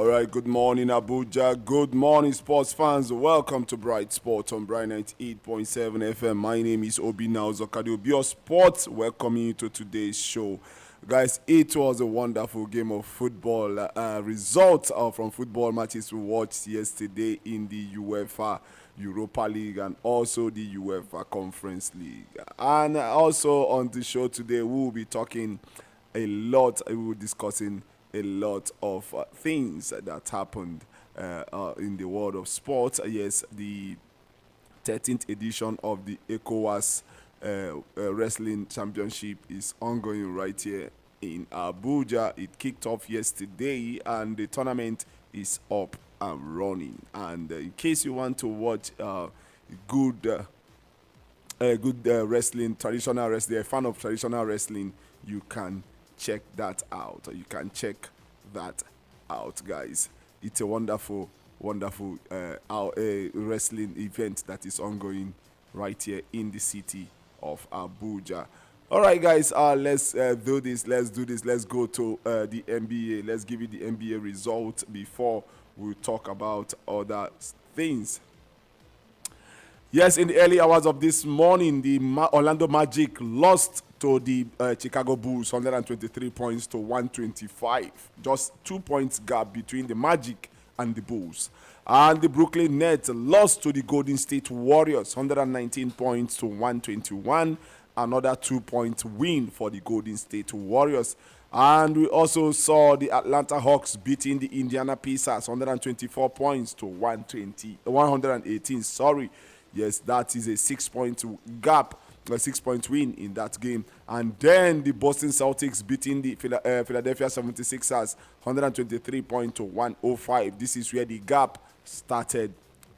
right, good morning, Abuja. Good morning, sports fans. Welcome to Bright Sport on Bright 98.7 FM. My name is Obi Nauzokadi Obio Sports. Welcoming you to today's show. Guys, it was a wonderful game of football. Results from football matches we watched yesterday in the UEFA Europa League and also the UEFA Conference League. And also on the show today, we will be talking a lot, we will be discussing a lot of things that happened in the world of sports. Yes, the 13th edition of the ECOWAS Wrestling Championship is ongoing right here in Abuja. It kicked off yesterday and the tournament is up and running. And in case you want to watch good wrestling, traditional wrestling, a fan of traditional wrestling, you can check that out. You can check that out, guys. It's a wonderful wrestling event that is ongoing right here in the city of Abuja. All right, guys, let's do this. Let's go to the NBA. Let's give you the NBA result before we talk about other things. Yes, in the early hours of this morning, the Orlando Magic lost to the Chicago Bulls, 123 points to 125. Just 2 points gap between the Magic and the Bulls. And the Brooklyn Nets lost to the Golden State Warriors, 119 points to 121. Another 2-point win for the Golden State Warriors. And we also saw the Atlanta Hawks beating the Indiana Pacers, 124 points to 118. Sorry. Yes, that is a 6-point gap, a 6-point win in that game. And then the Boston Celtics beating the Philadelphia 76ers, 123 points to 105. This is where the gap started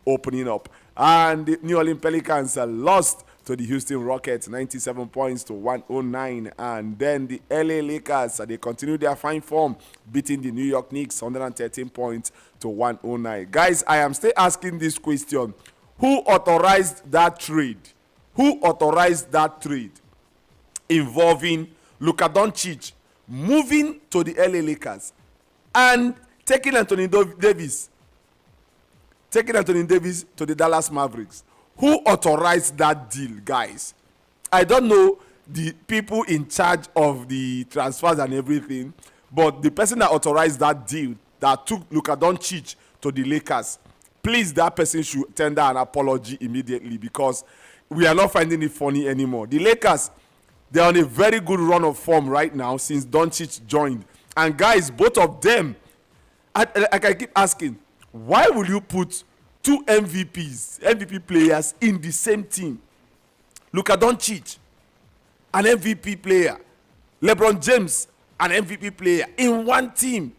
opening up. And the New Orleans Pelicans lost to the Houston Rockets, 97 points to 109. And then the LA Lakers, they continue their fine form, beating the New York Knicks, 113 points to 109. Guys, I am still asking this question. Who authorized that trade? Who authorized that trade involving Luka Doncic moving to the LA Lakers and taking Anthony Davis to the Dallas Mavericks? Who authorized that deal, guys? I don't know the people in charge of the transfers and everything, but the person that authorized that deal that took Luka Doncic to the Lakers, please, that person should tender an apology immediately because we are not finding it funny anymore. The Lakers, they're on a very good run of form right now since Doncic joined. And guys, both of them, I keep asking, why will you put two MVP players in the same team? Luka Doncic, an MVP player. LeBron James, an MVP player in one team.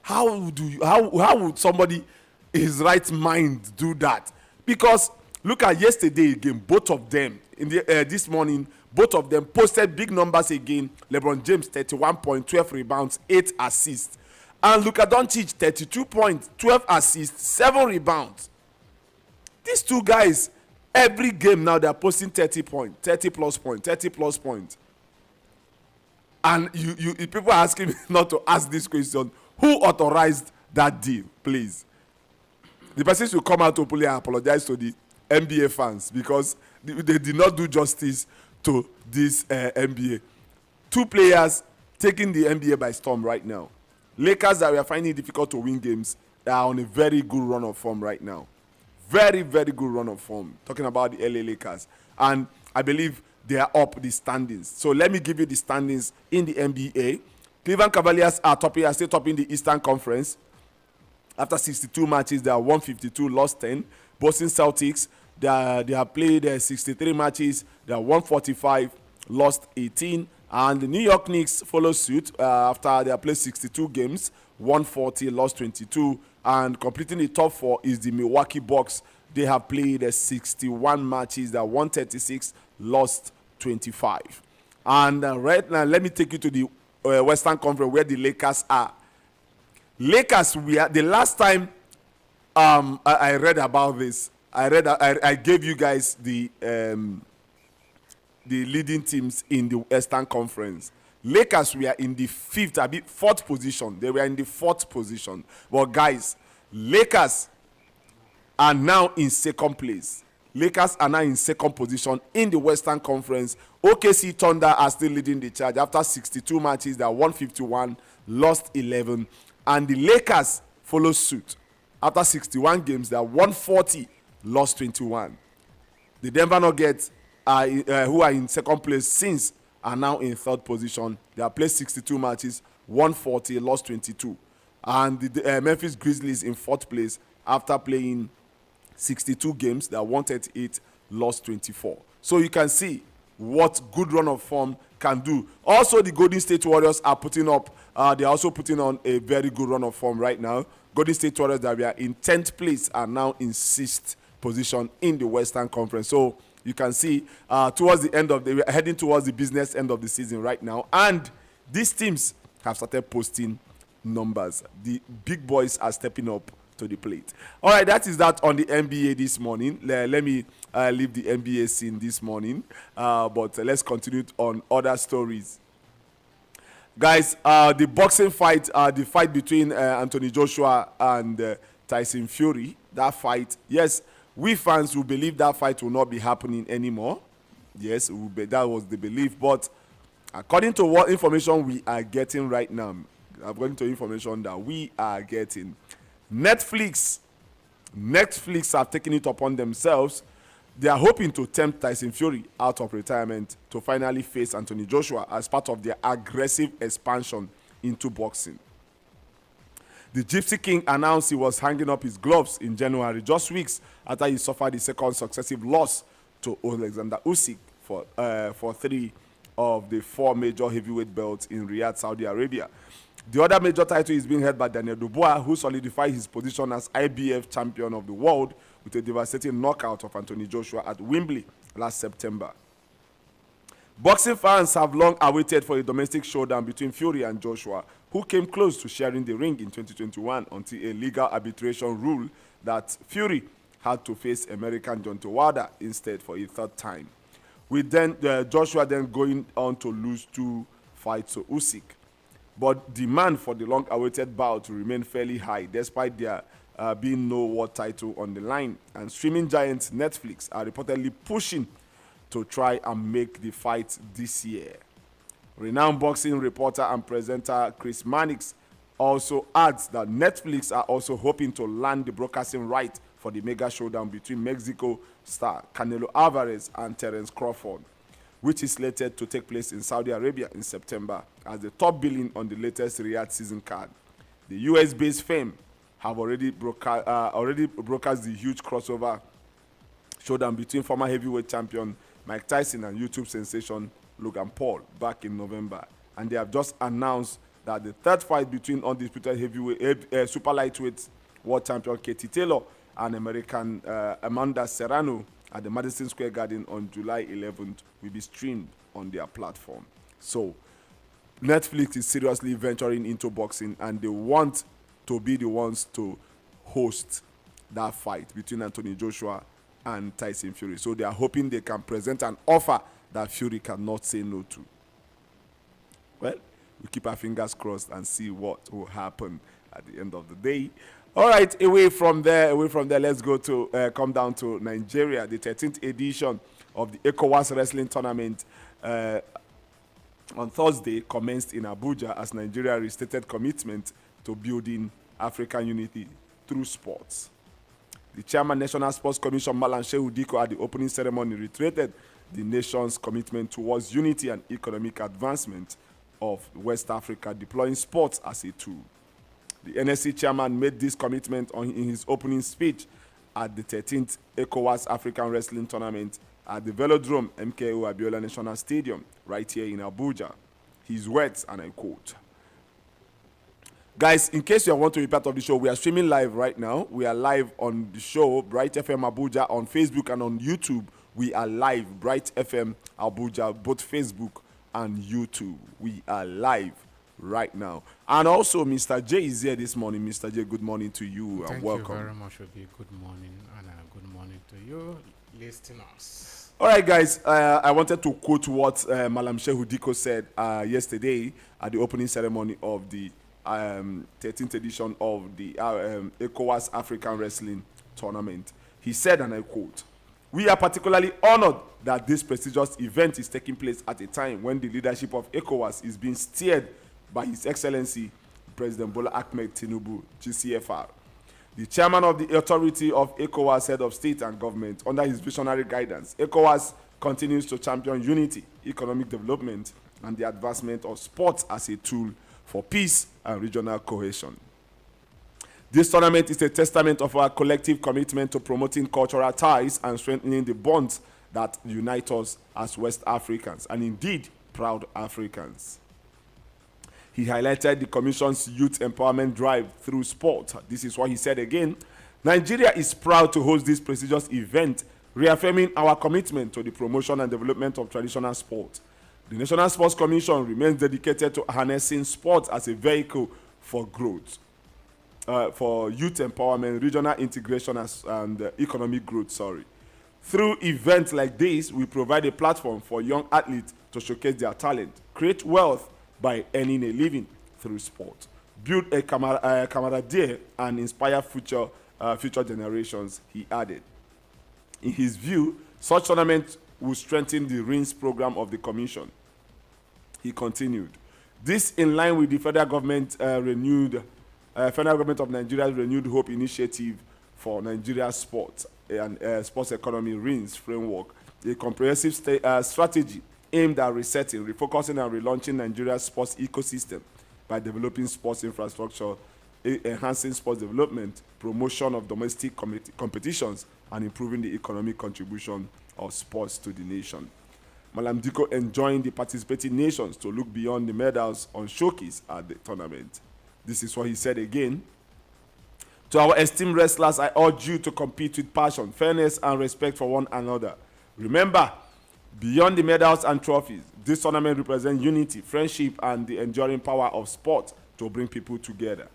How would somebody his right mind do that? Because look at yesterday again, both of them in the this morning, both of them posted big numbers again. LeBron James 31 points, 12 rebounds, 8 assists, and Luka Doncic 32 points, 12 assists, 7 rebounds. These two guys, every game now they're posting 30 points, 30 plus points. And you people are asking me not to ask this question. Who authorized that deal, please? The person should come out openly and apologize to the NBA fans because they did not do justice to this NBA. Two players taking the NBA by storm right now. Lakers that we are finding it difficult to win games, they are on a very good run of form right now. Very, very good run of form. Talking about the LA Lakers. And I believe they are up the standings. So let me give you the standings in the NBA. Cleveland Cavaliers are still topping the Eastern Conference. After 62 matches, they are 152, lost 10. Boston Celtics, they have played 63 matches. They are 145, lost 18. And the New York Knicks follow suit after they have played 62 games, 140, lost 22. And completing the top 4 is the Milwaukee Bucks. They have played 61 matches. They are 136, lost 25. And right now, let me take you to the Western Conference where the Lakers are. Lakers, the last time I read about this, I gave you guys the leading teams in the Western Conference. Lakers were in the fourth position. They were in the fourth position. But guys, Lakers are now in second place. Lakers are now in second position in the Western Conference. OKC Thunder are still leading the charge. After 62 matches, they are 151, lost 11. And the Lakers follow suit. After 61 games, they are 140, lost 21. The Denver Nuggets, who are in second place since, are now in third position. They have played 62 matches, 140, lost 22. And the Memphis Grizzlies in fourth place after playing 62 games. They are 138, lost 24. So you can see what good run of form can do. Also, the Golden State Warriors are putting up, they are also putting on a very good run of form right now. Golden State Warriors that were in 10th place are now in 6th position in the Western Conference. So you can see towards the end of the, we're heading towards the business end of the season right now. And these teams have started posting numbers. The big boys are stepping up to the plate. All right, that is that on the NBA this morning. Let me leave the NBA scene this morning, but let's continue on other stories. Guys, the boxing fight, the fight between Anthony Joshua and Tyson Fury, that fight, yes, we fans will believe that fight will not be happening anymore. Yes, that was the belief, but according to what information we are getting right now, according to information that we are getting, Netflix have taken it upon themselves. They are hoping to tempt Tyson Fury out of retirement to finally face Anthony Joshua as part of their aggressive expansion into boxing. The Gypsy King announced he was hanging up his gloves in January, just weeks after he suffered his second successive loss to Alexander Usyk for 3 of the 4 major heavyweight belts in Riyadh, Saudi Arabia. The other major title is being held by Daniel Dubois, who solidified his position as IBF champion of the world with a devastating knockout of Anthony Joshua at Wembley last September. Boxing fans have long awaited for a domestic showdown between Fury and Joshua, who came close to sharing the ring in 2021 until a legal arbitration ruled that Fury had to face American Deontay Wilder instead for a third time, with Joshua then going on to lose 2 fights to Usyk. But demand for the long-awaited bout to remain fairly high, despite there being no world title on the line. And streaming giants Netflix are reportedly pushing to try and make the fight this year. Renowned boxing reporter and presenter Chris Mannix also adds that Netflix are also hoping to land the broadcasting right for the mega showdown between Mexico star Canelo Alvarez and Terence Crawford, which is slated to take place in Saudi Arabia in September as the top billing on the latest Riyadh season card. The US-based fame have already broadcast the huge crossover showdown between former heavyweight champion Mike Tyson and YouTube sensation Logan Paul back in November. And they have just announced that the third fight between undisputed heavyweight super lightweight world champion Katie Taylor and American Amanda Serrano at the Madison Square Garden on July 11th will be streamed on their platform. So Netflix is seriously venturing into boxing, and they want to be the ones to host that fight between Anthony Joshua and Tyson Fury. So they are hoping they can present an offer that Fury cannot say no to. Well, we keep our fingers crossed and see what will happen at the end of the day. All right, away from there, let's go to come down to Nigeria. The 13th edition of the ECOWAS Wrestling Tournament on Thursday commenced in Abuja as Nigeria restated commitment to building African unity through sports. The chairman, National Sports Commission, Malam Shehu Diko, at the opening ceremony reiterated the nation's commitment towards unity and economic advancement of West Africa, deploying sports as a tool. The NSC chairman made this commitment in his opening speech at the 13th ECOWAS African Wrestling Tournament at the Velodrome MKO Abiola National Stadium right here in Abuja. His words, and I quote, guys, in case you want to be part of the show, we are streaming live right now. We are live on the show, Bright FM Abuja, on Facebook and on YouTube. We are live, Bright FM Abuja, both Facebook and YouTube. We are live right now. And also, Mr. J is here this morning. Mr. J, good morning to you and welcome. Thank you very much, Obi. Good morning, and good morning to you, listeners. All right, guys. I wanted to quote what Malam Shehu Diko said yesterday at the opening ceremony of the 13th edition of the ECOWAS African Wrestling Tournament. He said, and I quote, "We are particularly honored that this prestigious event is taking place at a time when the leadership of ECOWAS is being steered by His Excellency President Bola Ahmed Tinubu, GCFR. The chairman of the authority of ECOWAS, head of state and government, under his visionary guidance, ECOWAS continues to champion unity, economic development, and the advancement of sports as a tool for peace and regional cohesion. This tournament is a testament of our collective commitment to promoting cultural ties and strengthening the bonds that unite us as West Africans, and indeed proud Africans." He highlighted the Commission's youth empowerment drive through sport. This is what he said again. "Nigeria is proud to host this prestigious event, reaffirming our commitment to the promotion and development of traditional sport. The National Sports Commission remains dedicated to harnessing sport as a vehicle for growth, for youth empowerment, regional integration, and economic growth. Through events like this, we provide a platform for young athletes to showcase their talent, create wealth by earning a living through sport, build a camaraderie, and inspire future generations," he added. In his view, such tournaments will strengthen the RINS program of the Commission. He continued, "This in line with the federal government of Nigeria's renewed hope initiative for Nigeria sports and sports economy RINS framework, a comprehensive strategy aimed at resetting, refocusing, and relaunching Nigeria's sports ecosystem by developing sports infrastructure, enhancing sports development, promotion of domestic competitions, and improving the economic contribution of sports to the nation." Malam Diko enjoined the participating nations to look beyond the medals on showcase at the tournament. This is what he said again. "To our esteemed wrestlers, I urge you to compete with passion, fairness, and respect for one another. Remember, beyond the medals and trophies, this tournament represents unity, friendship, and the enduring power of sport to bring people together."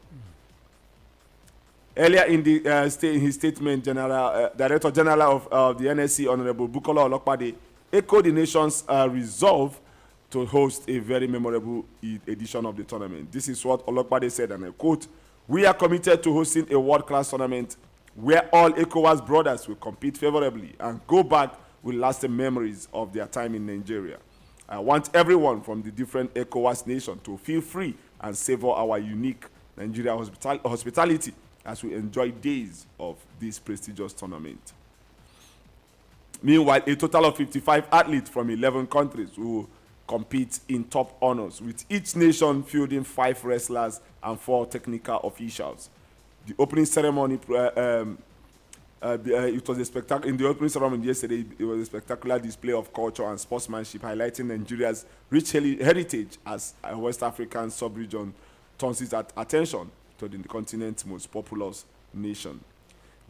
Earlier in his statement, Director General of the NSC, Honorable Bukola Olokpade, echoed the nation's resolve to host a very memorable edition of the tournament. This is what Olokpade said, and I quote, "We are committed to hosting a world-class tournament where all ECOWAS brothers will compete favorably and go back with lasting memories of their time in Nigeria. I want everyone from the different ECOWAS nations to feel free and savor our unique Nigeria hospitality as we enjoy days of this prestigious tournament." Meanwhile, a total of 55 athletes from 11 countries will compete in top honors, with each nation fielding 5 wrestlers and 4 technical officials. The opening ceremony, it was a spectacular. In the opening ceremony yesterday, it was a spectacular display of culture and sportsmanship, highlighting Nigeria's rich heritage as a West African sub-region turns its attention to the continent's most populous nation.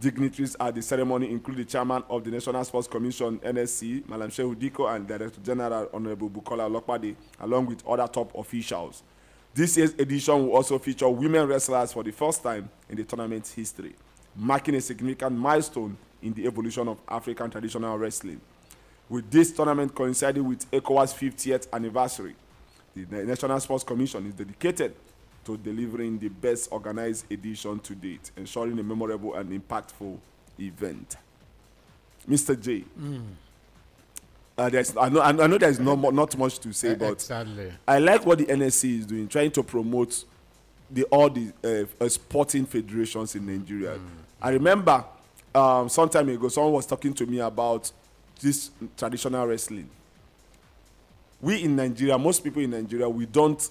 Dignitaries at the ceremony include the chairman of the National Sports Commission, NSC, Malam Shehu Diko, and Director General Honorable Bukola Olokpade, along with other top officials. This year's edition will also feature women wrestlers for the first time in the tournament's history, marking a significant milestone in the evolution of African traditional wrestling. With this tournament coinciding with ECOWAS' 50th anniversary, the National Sports Commission is dedicated to delivering the best organized edition to date, ensuring a memorable and impactful event. Mr. J, I know there's not much to say, but exactly. I like what the NSC is doing, trying to promote all the sporting federations in Nigeria. I remember some time ago, someone was talking to me about this traditional wrestling. We in Nigeria, most people in Nigeria, we don't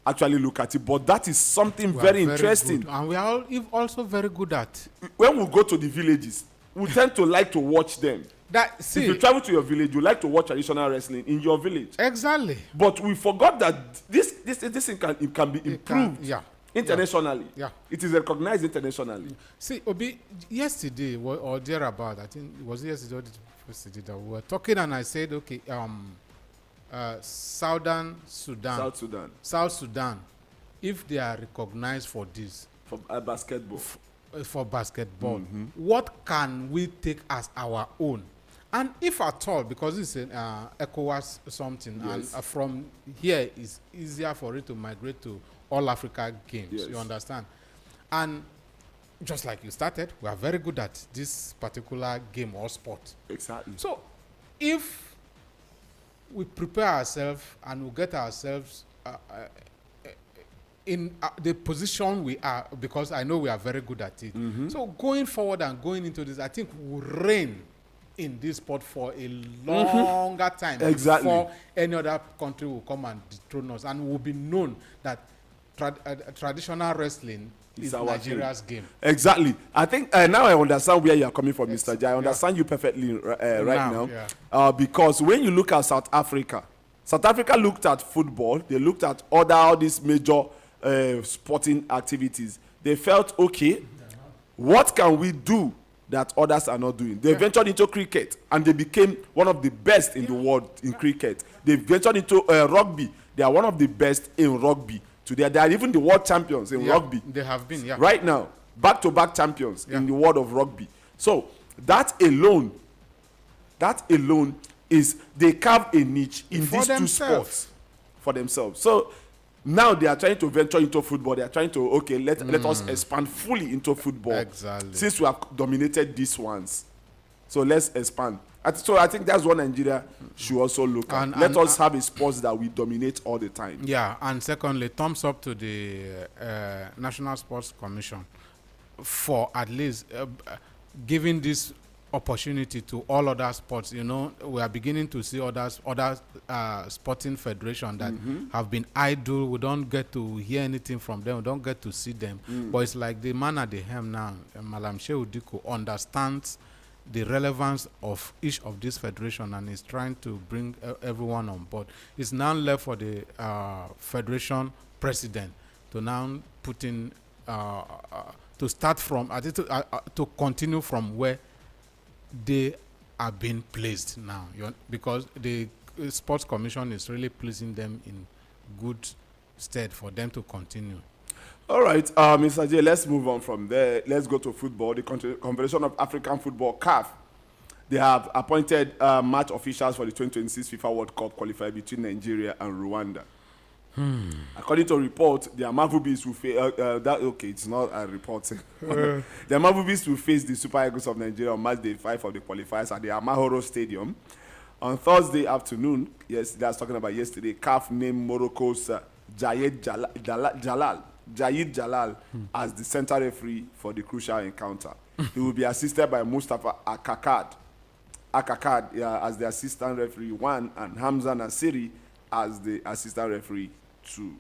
actually look at it, but that is something very interesting. Good. And we are also very good at. When we go to the villages, we tend to like to watch them. If you travel to your village, you like to watch traditional wrestling in your village. Exactly. But we forgot that this thing can be improved internationally. Yeah. It is recognized internationally. See, Obi, yesterday or thereabout, I think it was yesterday or yesterday that we were talking, and I said, okay, South Sudan, if they are recognized for this, for basketball, what can we take as our own And if at all, because it's an ECOWAS something, and Yes. from here it's easier for it to migrate to all Africa games. Yes. You understand? And just like you started, we are very good at this particular game or sport. Exactly. So, if we prepare ourselves and we get ourselves in the position we are, because I know we are very good at it. So, going forward and going into this, I think we'll reign in this sport for a longer time Exactly. before any other country will come and dethrone us, and we'll be known that traditional wrestling is our Nigeria's game. Exactly. I think now I understand where you are coming from, Mr. J. I understand you perfectly right now. Yeah. Because when you look at South Africa looked at football. They looked at all these major sporting activities. They felt, okay, what can we do that others are not doing? They ventured into cricket, and they became one of the best in the world in cricket. They ventured into rugby. They are one of the best in rugby. Today, they are even the world champions in rugby. They have been, yeah. Right now, back-to-back champions in the world of rugby. So that alone is they carve a niche in For these two themselves. sports for themselves. So now they are trying to venture into football. They are trying to, okay, let us expand fully into football. Exactly. Since we have dominated these ones. So let's expand. So I think that's what Nigeria should also look at. Let us have a sport that we dominate all the time. Yeah, and secondly, thumbs up to the National Sports Commission for at least giving this opportunity to all other sports. You know, we are beginning to see other sporting federations that have been idle. We don't get to hear anything from them. We don't get to see them. But it's like the man at the helm now, Malam Shehu Diko, understands the relevance of each of these federations and is trying to bring everyone on board. It's now left for the federation president to now put in to start from to continue from where they are being placed now, because the sports commission is really placing them in good stead for them to continue. All right, Mr. J, let's move on from there. Let's go to football. The Confederation of African Football, CAF, they have appointed match officials for the 2026 FIFA World Cup qualifier between Nigeria and Rwanda. According to a report, the Amavubis will face. It's not a report. The Amavubis will face the Super Eagles of Nigeria on Match Day 5 of the qualifiers at the Amahoro Stadium on Thursday afternoon. Yes, that's talking about yesterday. CAF named Morocco's Jayed Jalal as the center referee for the crucial encounter. He will be assisted by Mustafa Akakad as the assistant referee 1 and Hamza Nasiri as the assistant referee 2.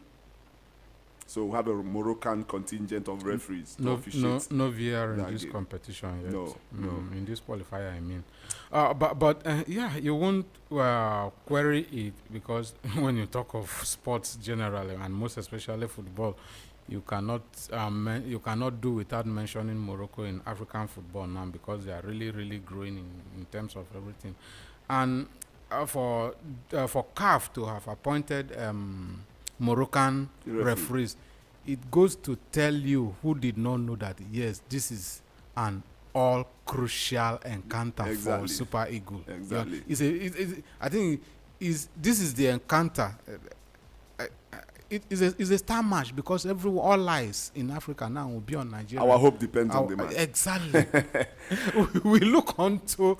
So we have a Moroccan contingent of referees. No VR in this game. Competition yet. No. In this qualifier, I mean. But you won't query it, because when you talk of sports generally, and most especially football, you cannot do without mentioning Morocco in African football now, because they are really, really growing in terms of everything. And for CAF to have appointed Moroccan referees, it goes to tell you who did not know that, yes, this is an all crucial encounter for Super Eagle. Exactly. I think this is the encounter. It's a star match, because all eyes in Africa now will be on Nigeria. Our hope depends on the match. Exactly. We look on to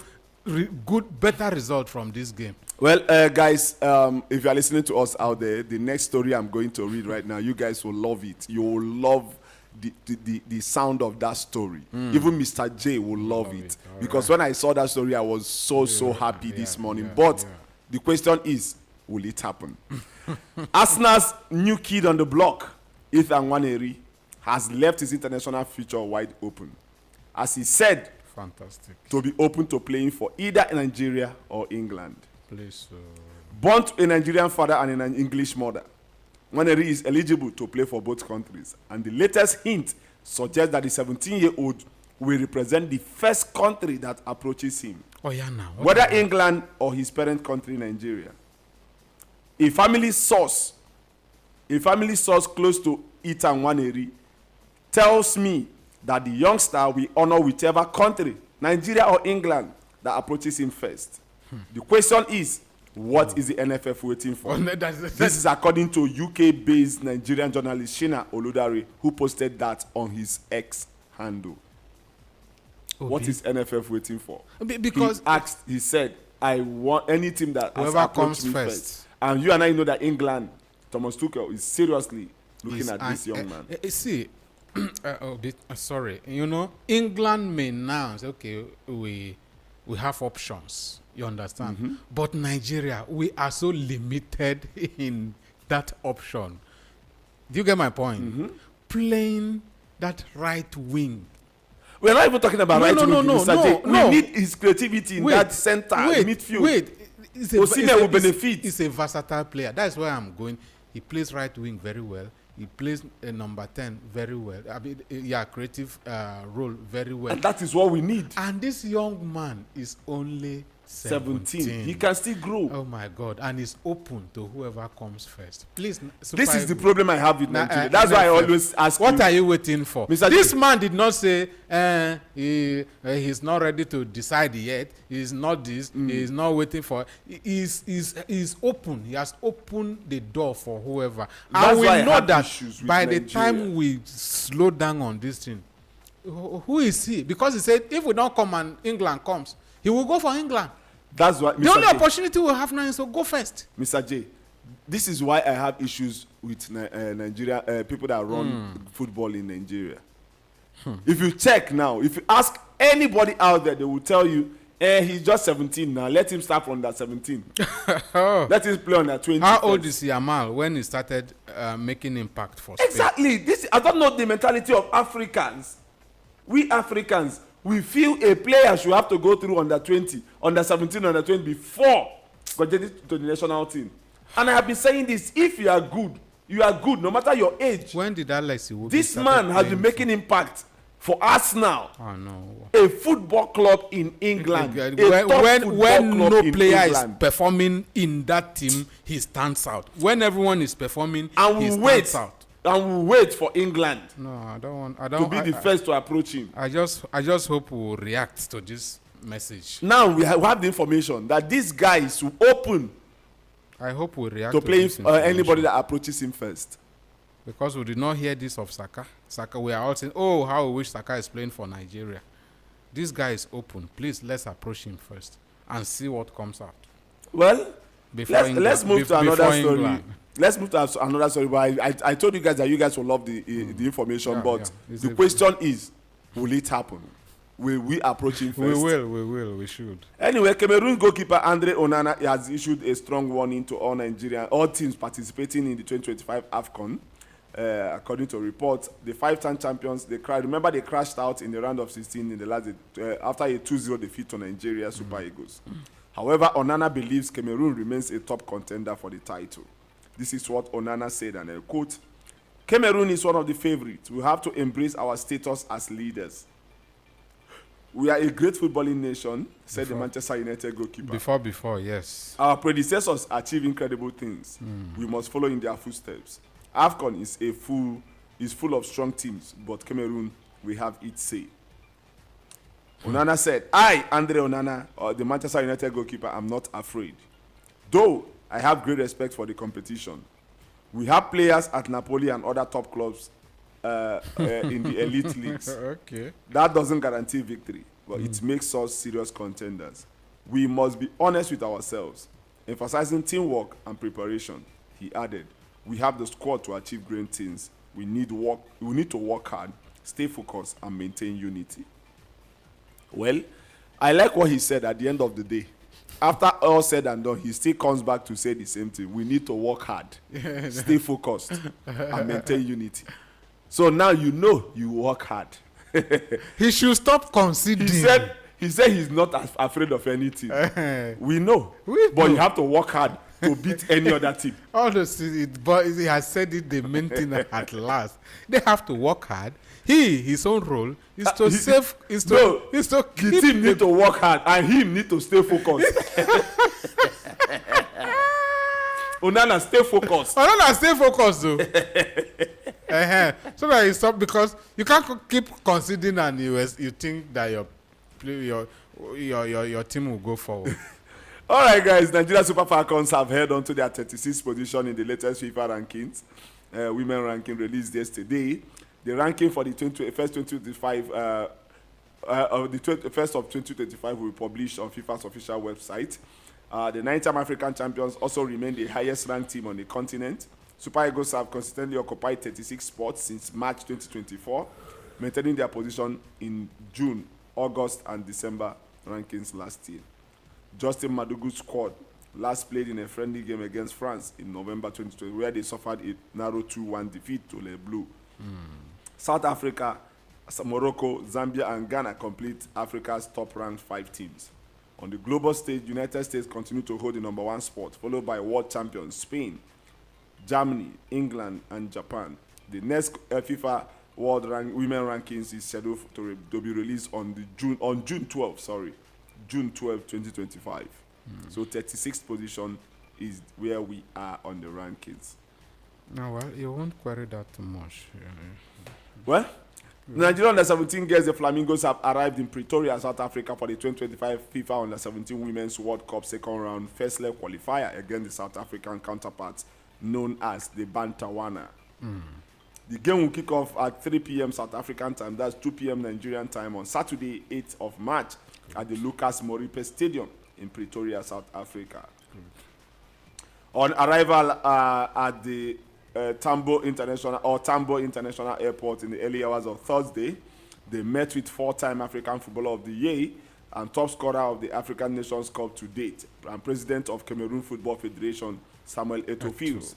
better result from this game. Well, guys, if you are listening to us out there, the next story I'm going to read right now, you guys will love it. You will love the sound of that story. Even Mr. J will love it. Because when I saw that story, I was so happy this morning. But the question is, will it happen? Arsenal's new kid on the block, Ethan Nwaneri, has left his international future wide open, as he said, fantastic, to be open to playing for either Nigeria or England. Please, Born to a Nigerian father and an English mother, Nwaneri is eligible to play for both countries, and the latest hint suggests that the 17-year-old will represent the first country that approaches him, whether England or his parent country, Nigeria. A family source close to Ethan Nwaneri tells me that the youngster will honor whichever country, Nigeria or England, that approaches him first. The question is, what is the NFF waiting for? This is according to UK-based Nigerian journalist Shina Oludare, who posted that on his X handle. What is NFF waiting for? Because he said, I want any team that has whoever approached comes me first. And you and I know that England, Thomas Tuchel, is seriously looking at this young man. See, sorry, you know, England may now say, okay, we have options. You understand? But Nigeria, we are so limited in that option. Do you get my point? Playing that right wing. We're not even talking about right wing. No. We need his creativity in that center midfield. Osimhen will benefit. He's a versatile player. That's where I'm going. He plays right wing very well. He plays a number 10 very well. I mean, creative role very well. And that is what we need. And this young man is only 17. He can still grow. Oh my God. And he's open to whoever comes first. Please. This is the problem I have with Nigeria. That's why I always ask what are you waiting for? Mr. This man did not say he's not ready to decide yet. He's not this. He's not waiting for. He's open. He has opened the door for whoever. That's and we why I know have that issues with by the Nigeria. time we slow down on this thing, who is he? Because he said if we don't come and England comes, he will go for England. That's why The only opportunity we have now is to go first. Mr. J, this is why I have issues with Nigeria, people that run football in Nigeria. If you check now, if you ask anybody out there, they will tell you, he's just 17 now. Let him start from that 17. Let him play on that 20. How old is Yamal when he started making impact for Spain? Exactly. I don't know the mentality of Africans. We Africans, we feel a player should have to go through under 20, under 17, under 20 before getting to the national team. And I have been saying this, if you are good, no matter your age. When did Alex Iwobi This man has been making impact for Arsenal, a football club in England. When no player is performing in that team, he stands out. When everyone is performing, he stands out. And we wait for England. No, I don't to be the first to approach him. I just hope we will react to this message. Now we have the information that this guy is open. I hope we react to play anybody that approaches him first. Because we did not hear this of Saka. Saka, we are all saying, oh, how we wish Saka is playing for Nigeria. This guy is open. Please, let's approach him first and see what comes out. Well, let's move to another story. England. Let's move to another story. But I told you guys that you guys will love the information. But the question is, will it happen? Will we approach him first? We will. We should. Anyway, Cameroon goalkeeper Andre Onana has issued a strong warning to all teams participating in the 2025 AFCON. According to reports, the 5-time champions, they crashed out in the round of 16 in the last after a 2-0 defeat to Nigeria Super Eagles. However, Onana believes Cameroon remains a top contender for the title. This is what Onana said, and I quote, "Cameroon is one of the favorites. We have to embrace our status as leaders. We are a great footballing nation," said the Manchester United goalkeeper. Before, yes. "Our predecessors achieved incredible things. We must follow in their footsteps. AFCON is full of strong teams, but Cameroon, we have its say." Onana said, "I, Andre Onana, the Manchester United goalkeeper, am not afraid. Though I have great respect for the competition. We have players at Napoli and other top clubs in the elite leagues. Okay. That doesn't guarantee victory, but it makes us serious contenders. We must be honest with ourselves, emphasizing teamwork and preparation." He added, "We have the squad to achieve great things. We need to work hard, stay focused, and maintain unity." Well, I like what he said at the end of the day. After all said and done, he still comes back to say the same thing. We need to work hard, stay focused, and maintain unity. So now you work hard. He should stop conceding. He said he's not afraid of anything. We know. But you have to work hard to beat any other team. Honestly, but he has said it, the main thing at last. They have to work hard. His own role is to save. The team need to work hard and him need to stay focused. Onana, stay focused. Onana, stay focused though. So that you stop, because you can't keep conceding and you think that your team will go forward. All right, guys. Nigeria Super Falcons have held on to their 36th position in the latest FIFA rankings. Women ranking released yesterday. The ranking for the first 2025 the 21st of 2025 will be published on FIFA's official website. The 9-time African champions also remain the highest ranked team on the continent. Super Eagles have consistently occupied 36 spots since March 2024, maintaining their position in June, August, and December rankings last year. Justin Madugu's squad last played in a friendly game against France in November 2020, where they suffered a narrow 2-1 defeat to Les Bleus. South Africa, Morocco, Zambia, and Ghana complete Africa's top-ranked 5 teams. On the global stage, United States continue to hold the number 1 spot, followed by world champions Spain, Germany, England, and Japan. The next FIFA World Women Rankings is scheduled to be released on June 12, June 12, 2025. So 36th position is where we are on the rankings. No, well, you won't query that too much. Well, Nigeria Under-17 girls, the Flamingos, have arrived in Pretoria, South Africa for the 2025 FIFA Under-17 Women's World Cup second round first leg qualifier against the South African counterparts known as the Bantawana. The game will kick off at 3 p.m. South African time, that's 2 p.m. Nigerian time, on Saturday, 8th of March at the Lucas Moripe Stadium in Pretoria, South Africa. On arrival at the Tambo International Airport in the early hours of Thursday, they met with 4-time African Footballer of the Year and top scorer of the African Nations Cup to date, and President of Cameroon Football Federation, Samuel Eto'o Fields.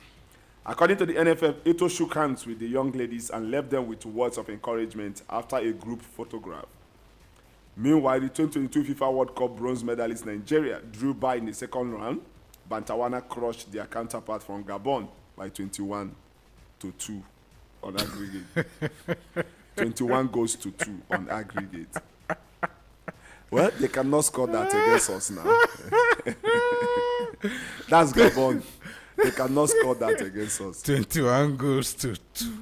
According to the NFF, Eto'o shook hands with the young ladies and left them with words of encouragement after a group photograph. Meanwhile, the 2022 FIFA World Cup bronze medalist Nigeria drew by in the second round. Bantawana crushed their counterpart from Gabon by 21-2 on aggregate. 21 goals to 2 on aggregate. Well, they cannot score that against us now. That's Gabon. They cannot score that against us. 21 goals to 2.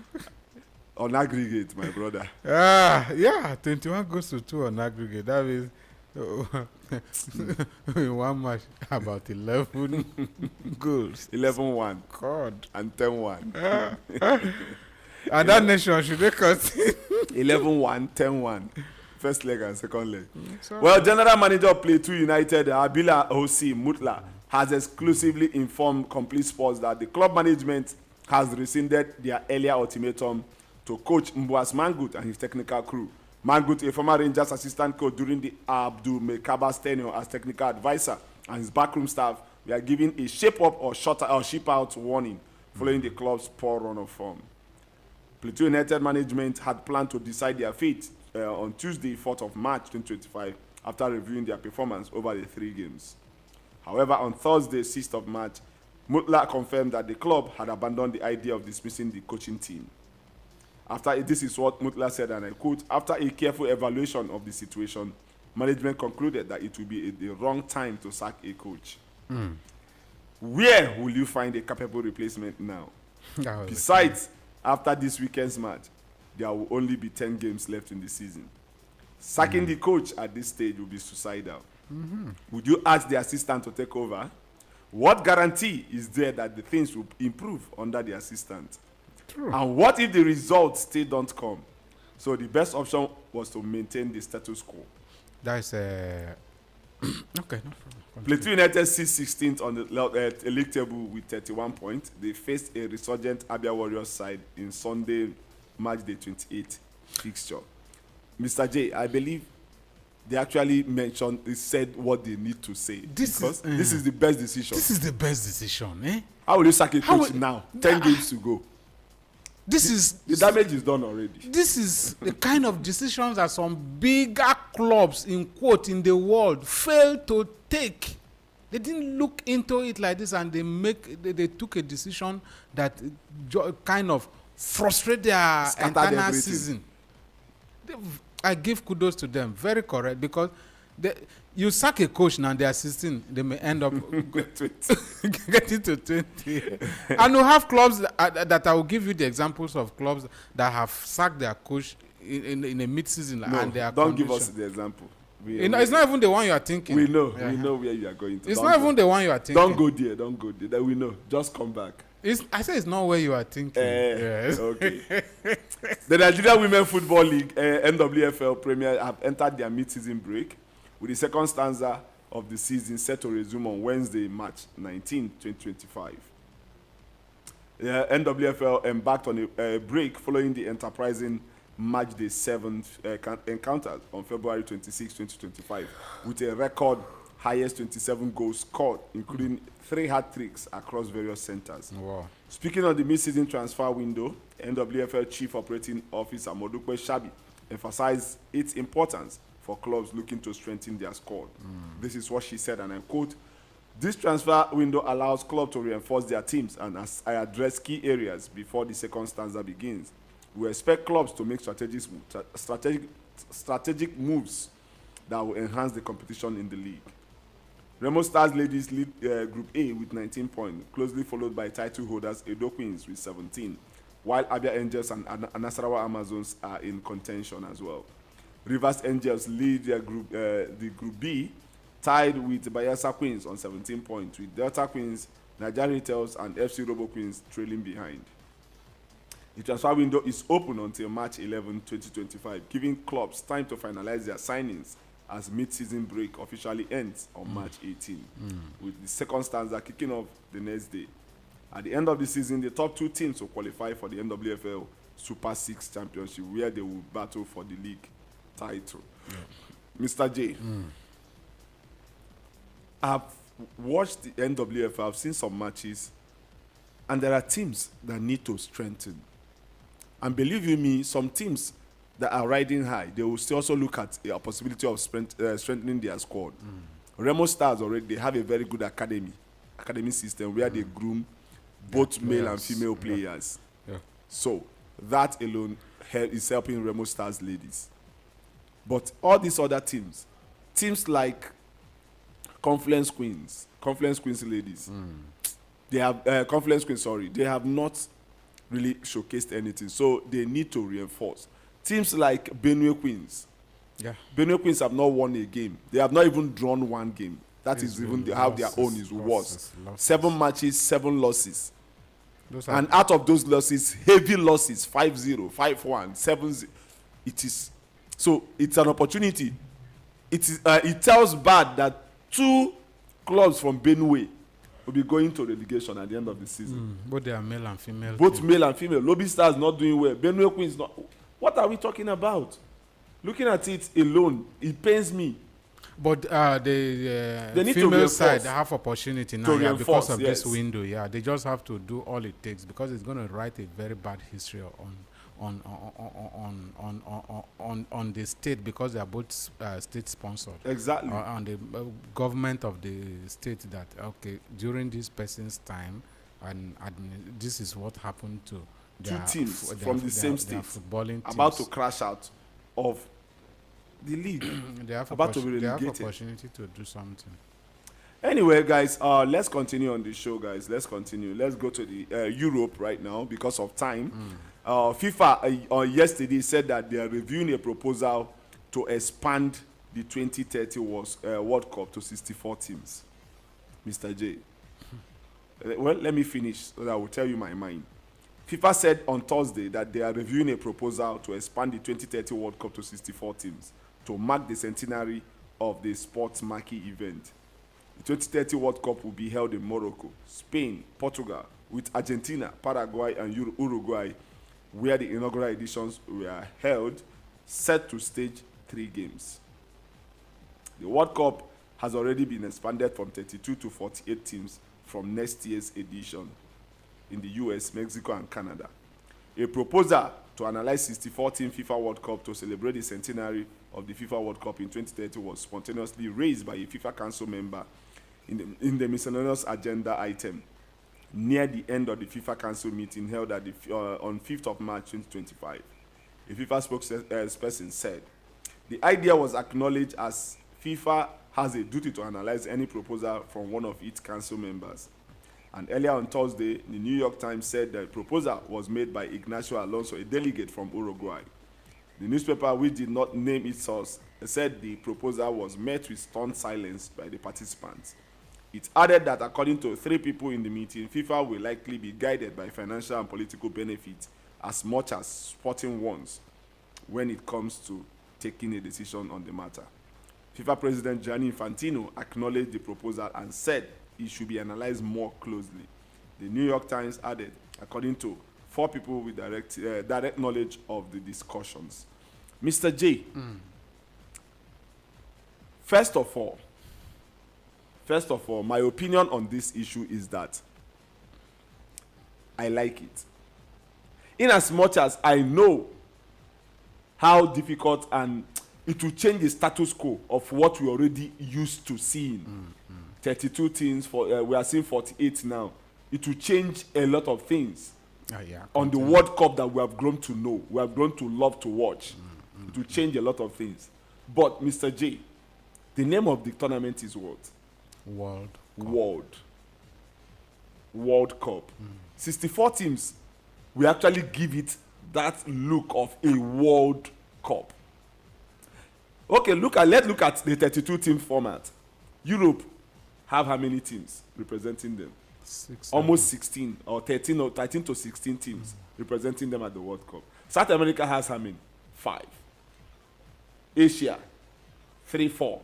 On aggregate, my brother. Yeah, 21 goals to 2 on aggregate. That means in one match, about 11 goals. 11-1. God. And 10-1. And that nation, should they continue? 11-1, 10-1. First leg and second leg. Well, General Manager of Plateau United, Abila Hosi Mutla, has exclusively informed Complete Sports that the club management has rescinded their earlier ultimatum to coach Mboas Mangut and his technical crew. Mangut, a former Rangers assistant coach during the Abdul Mekaba's tenure as technical advisor, and his backroom staff were given a shape-up or ship-out warning following the club's poor run of form. Plateau United management had planned to decide their fate on Tuesday, 4th of March 2025, after reviewing their performance over the 3 games. However, on Thursday, 6th of March, Mutla confirmed that the club had abandoned the idea of dismissing the coaching team. This is what Mutla said, and I quote, "After a careful evaluation of the situation, management concluded that it would be the wrong time to sack a coach." Where will you find a capable replacement now? Besides, after this weekend's match, there will only be 10 games left in the season. Sacking the coach at this stage will be suicidal. Would you ask the assistant to take over? What guarantee is there that the things will improve under the assistant? True. And what if the results still don't come? So the best option was to maintain the status quo. That is okay, no problem. Plateau United sits 16th on the league table with 31 points. They faced a resurgent Abia Warriors side in Sunday, March the 28th fixture. Mr. J, I believe they actually said what they need to say. This is the best decision. This is the best decision, eh? How will you sack a coach now? 10 games to go. The damage is done already. This is the kind of decisions that some bigger clubs in the world fail to take. They didn't look into it like this, and they took a decision that kind of frustrate their entire season. I give kudos to them. Very correct, because you sack a coach now, the assistant, they may end up getting to 20. And we have clubs that I will give you the examples of clubs that have sacked their coach in a mid-season. No, and they are don't give us the example. It's not even the one you are thinking. We know where you are going to. It's not even the one you are thinking. Don't go there. Then we know. Just come back. I say it's not where you are thinking. Yes. Okay. The Nigeria Women Football League, NWFL Premier, have entered their mid-season break, with the second stanza of the season set to resume on Wednesday, March 19, 2025. NWFL embarked on a break following the enterprising Match Day 7 encounter on February 26, 2025, with a record highest 27 goals scored, including 3 hat-tricks across various centers. Wow. Speaking of the mid-season transfer window, NWFL Chief Operating Officer Modukwe Shabi emphasized its importance for clubs looking to strengthen their squad. This is what she said, and I quote, "This transfer window allows clubs to reinforce their teams and I address key areas before the second stanza begins. We expect clubs to make strategic moves that will enhance the competition in the league." Remo Stars ladies lead Group A with 19 points, closely followed by title holders Edo Queens with 17, while Abia Angels and Nasarawa Amazons are in contention as well. Rivers Angels lead the Group B, tied with Bayelsa Queens on 17 points, with Delta Queens, Nigeria Tales, and FC Robo Queens trailing behind. The transfer window is open until March 11, 2025, giving clubs time to finalize their signings as mid-season break officially ends on March 18, with the second stanza kicking off the next day. At the end of the season, the top 2 teams will qualify for the NWFL Super 6 Championship, where they will battle for the league title. Mr. J, I've watched the NWFL, I've seen some matches, and there are teams that need to strengthen. And believe you me, some teams that are riding high, they will still also look at a possibility of strengthening their squad. Remo Stars already, they have a very good academy system where they groom both male and female players. Yeah. So that alone is helping Remo Stars ladies. But all these other teams like Confluence Queens ladies, they have Confluence Queens, they have not really showcased anything, so they need to reinforce. Teams like Benue Queens, Benue Queens have not won a game. They have not even drawn one game. That is even how their own is worse. 7 matches, 7 losses. And out of those losses, heavy losses, 5-0, 5-1, 7-0. It is, so it's an opportunity. It tells bad that 2 clubs from Benue will be going to relegation at the end of the season. Both they are male and female. Both male and female. Lobby Stars not doing well. Benue Queens not. What are we talking about? Looking at it alone, it pains me. But the female side have opportunity now because of this window. Yeah, they just have to do all it takes, because it's going to write a very bad history on the state, because they are both state sponsored. Exactly. On the government of the state, that during this person's time, and this is what happened to 2 teams from the same state footballing teams about to crash out of the league. They have about to be they have relegated. opportunity to do something. Anyway, guys, let's continue on the show, guys. Let's continue. Let's go to the Europe right now because of time. FIFA yesterday said that they are reviewing a proposal to expand the 2030 World Cup to 64 teams. Mr. J. Well, let me finish so that I will tell you my mind. FIFA said on Thursday that they are reviewing a proposal to expand the 2030 World Cup to 64 teams to mark the centenary of the sports marquee event. The 2030 World Cup will be held in Morocco, Spain, Portugal, with Argentina, Paraguay, and Uruguay, where the inaugural editions were held, set to stage 3 games. The World Cup has already been expanded from 32 to 48 teams from next year's edition in the US, Mexico, and Canada. A proposal to analyze 64-team FIFA World Cup to celebrate the centenary of the FIFA World Cup in 2030 was spontaneously raised by a FIFA Council member in the miscellaneous agenda item near the end of the FIFA Council meeting held at on 5th of March 2025. A FIFA spokesperson said, "The idea was acknowledged as FIFA has a duty to analyze any proposal from one of its council members." And earlier on Thursday, the New York Times said the proposal was made by Ignacio Alonso, a delegate from Uruguay. The newspaper, which did not name its source, said the proposal was met with stunned silence by the participants. It added that according to 3 people in the meeting, FIFA will likely be guided by financial and political benefits as much as sporting ones when it comes to taking a decision on the matter. FIFA President Gianni Infantino acknowledged the proposal and said it should be analyzed more closely. The New York Times added, according to 4 people with direct knowledge of the discussions. Mr. J, first of all, my opinion on this issue is that I like it. In as much as I know how difficult and it will change the status quo of what we already used to seeing. 32 teams, we are seeing 48 now. It will change a lot of things on the World Cup that we have grown to know, we have grown to love to watch. It will change a lot of things. But Mr. J, the name of the tournament is what? World Cup. 64 teams. We actually give it that look of a World Cup. Okay, let's look at the 32 team format. Europe have how many teams representing them? Almost 16 or 13 to 16 teams representing them at the World Cup. South America has how many? 5. Asia 3, 4.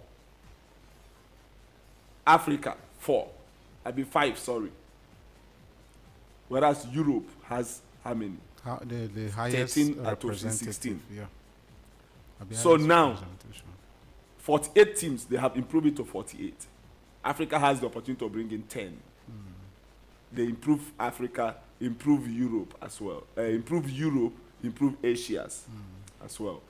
Africa 4. 5, sorry. Whereas Europe has how many? The highest 13 to 16. Yeah. So now 48 teams, they have improved it to 48. Africa has the opportunity to bring in 10. They improve Africa, improve Europe as well. Improve Europe, improve Asia's as well.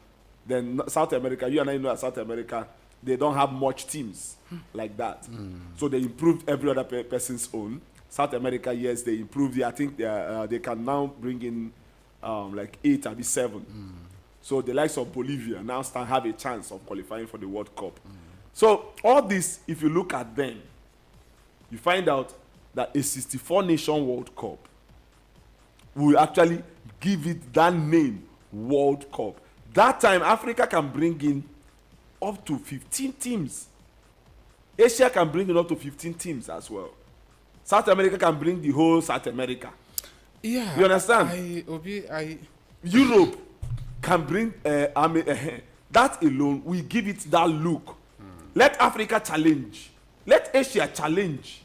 Then South America, you and I know that South America, they don't have much teams like that. So they improved every other person's own. South America, yes, they improved. I think they can now bring in like 8 or 7. So the likes of Bolivia now have a chance of qualifying for the World Cup. So all this, if you look at them, you find out that a 64-nation World Cup will actually give it that name, World Cup. That time, Africa can bring in up to 15 teams. Asia can bring in up to 15 teams as well. South America can bring the whole South America. Yeah. You understand? Europe can bring that alone will give it that look. Let Africa challenge. Let Asia challenge.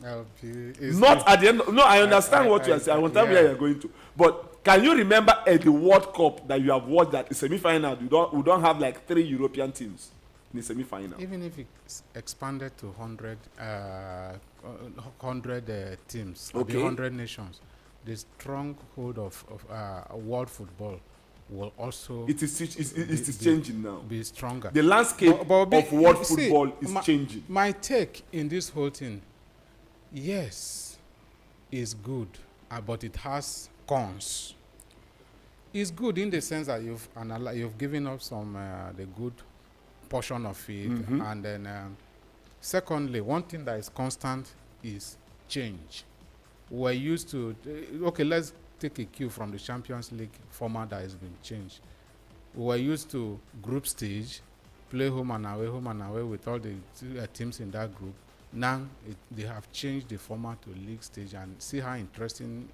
Not at the end. No, I understand what you are saying. I understand where you are going to. But can you remember at the World Cup that you have watched that the semi-final? We don't have like 3 European teams in the semi-final. Even if it's expanded to 100 teams, Okay. 100 nations, the stronghold of world football will also It is changing now. be stronger. The landscape of world football is changing. My take in this whole thing, yes, is good, but it has cons. It's good in the sense that you've given up some the good portion of it, and then secondly, one thing that is constant is change. We're used to okay, let's take a cue from the Champions League format that has been changed. We're used to group stage, play home and away with all the teams in that group. Now they have changed the format to league stage, and see how interesting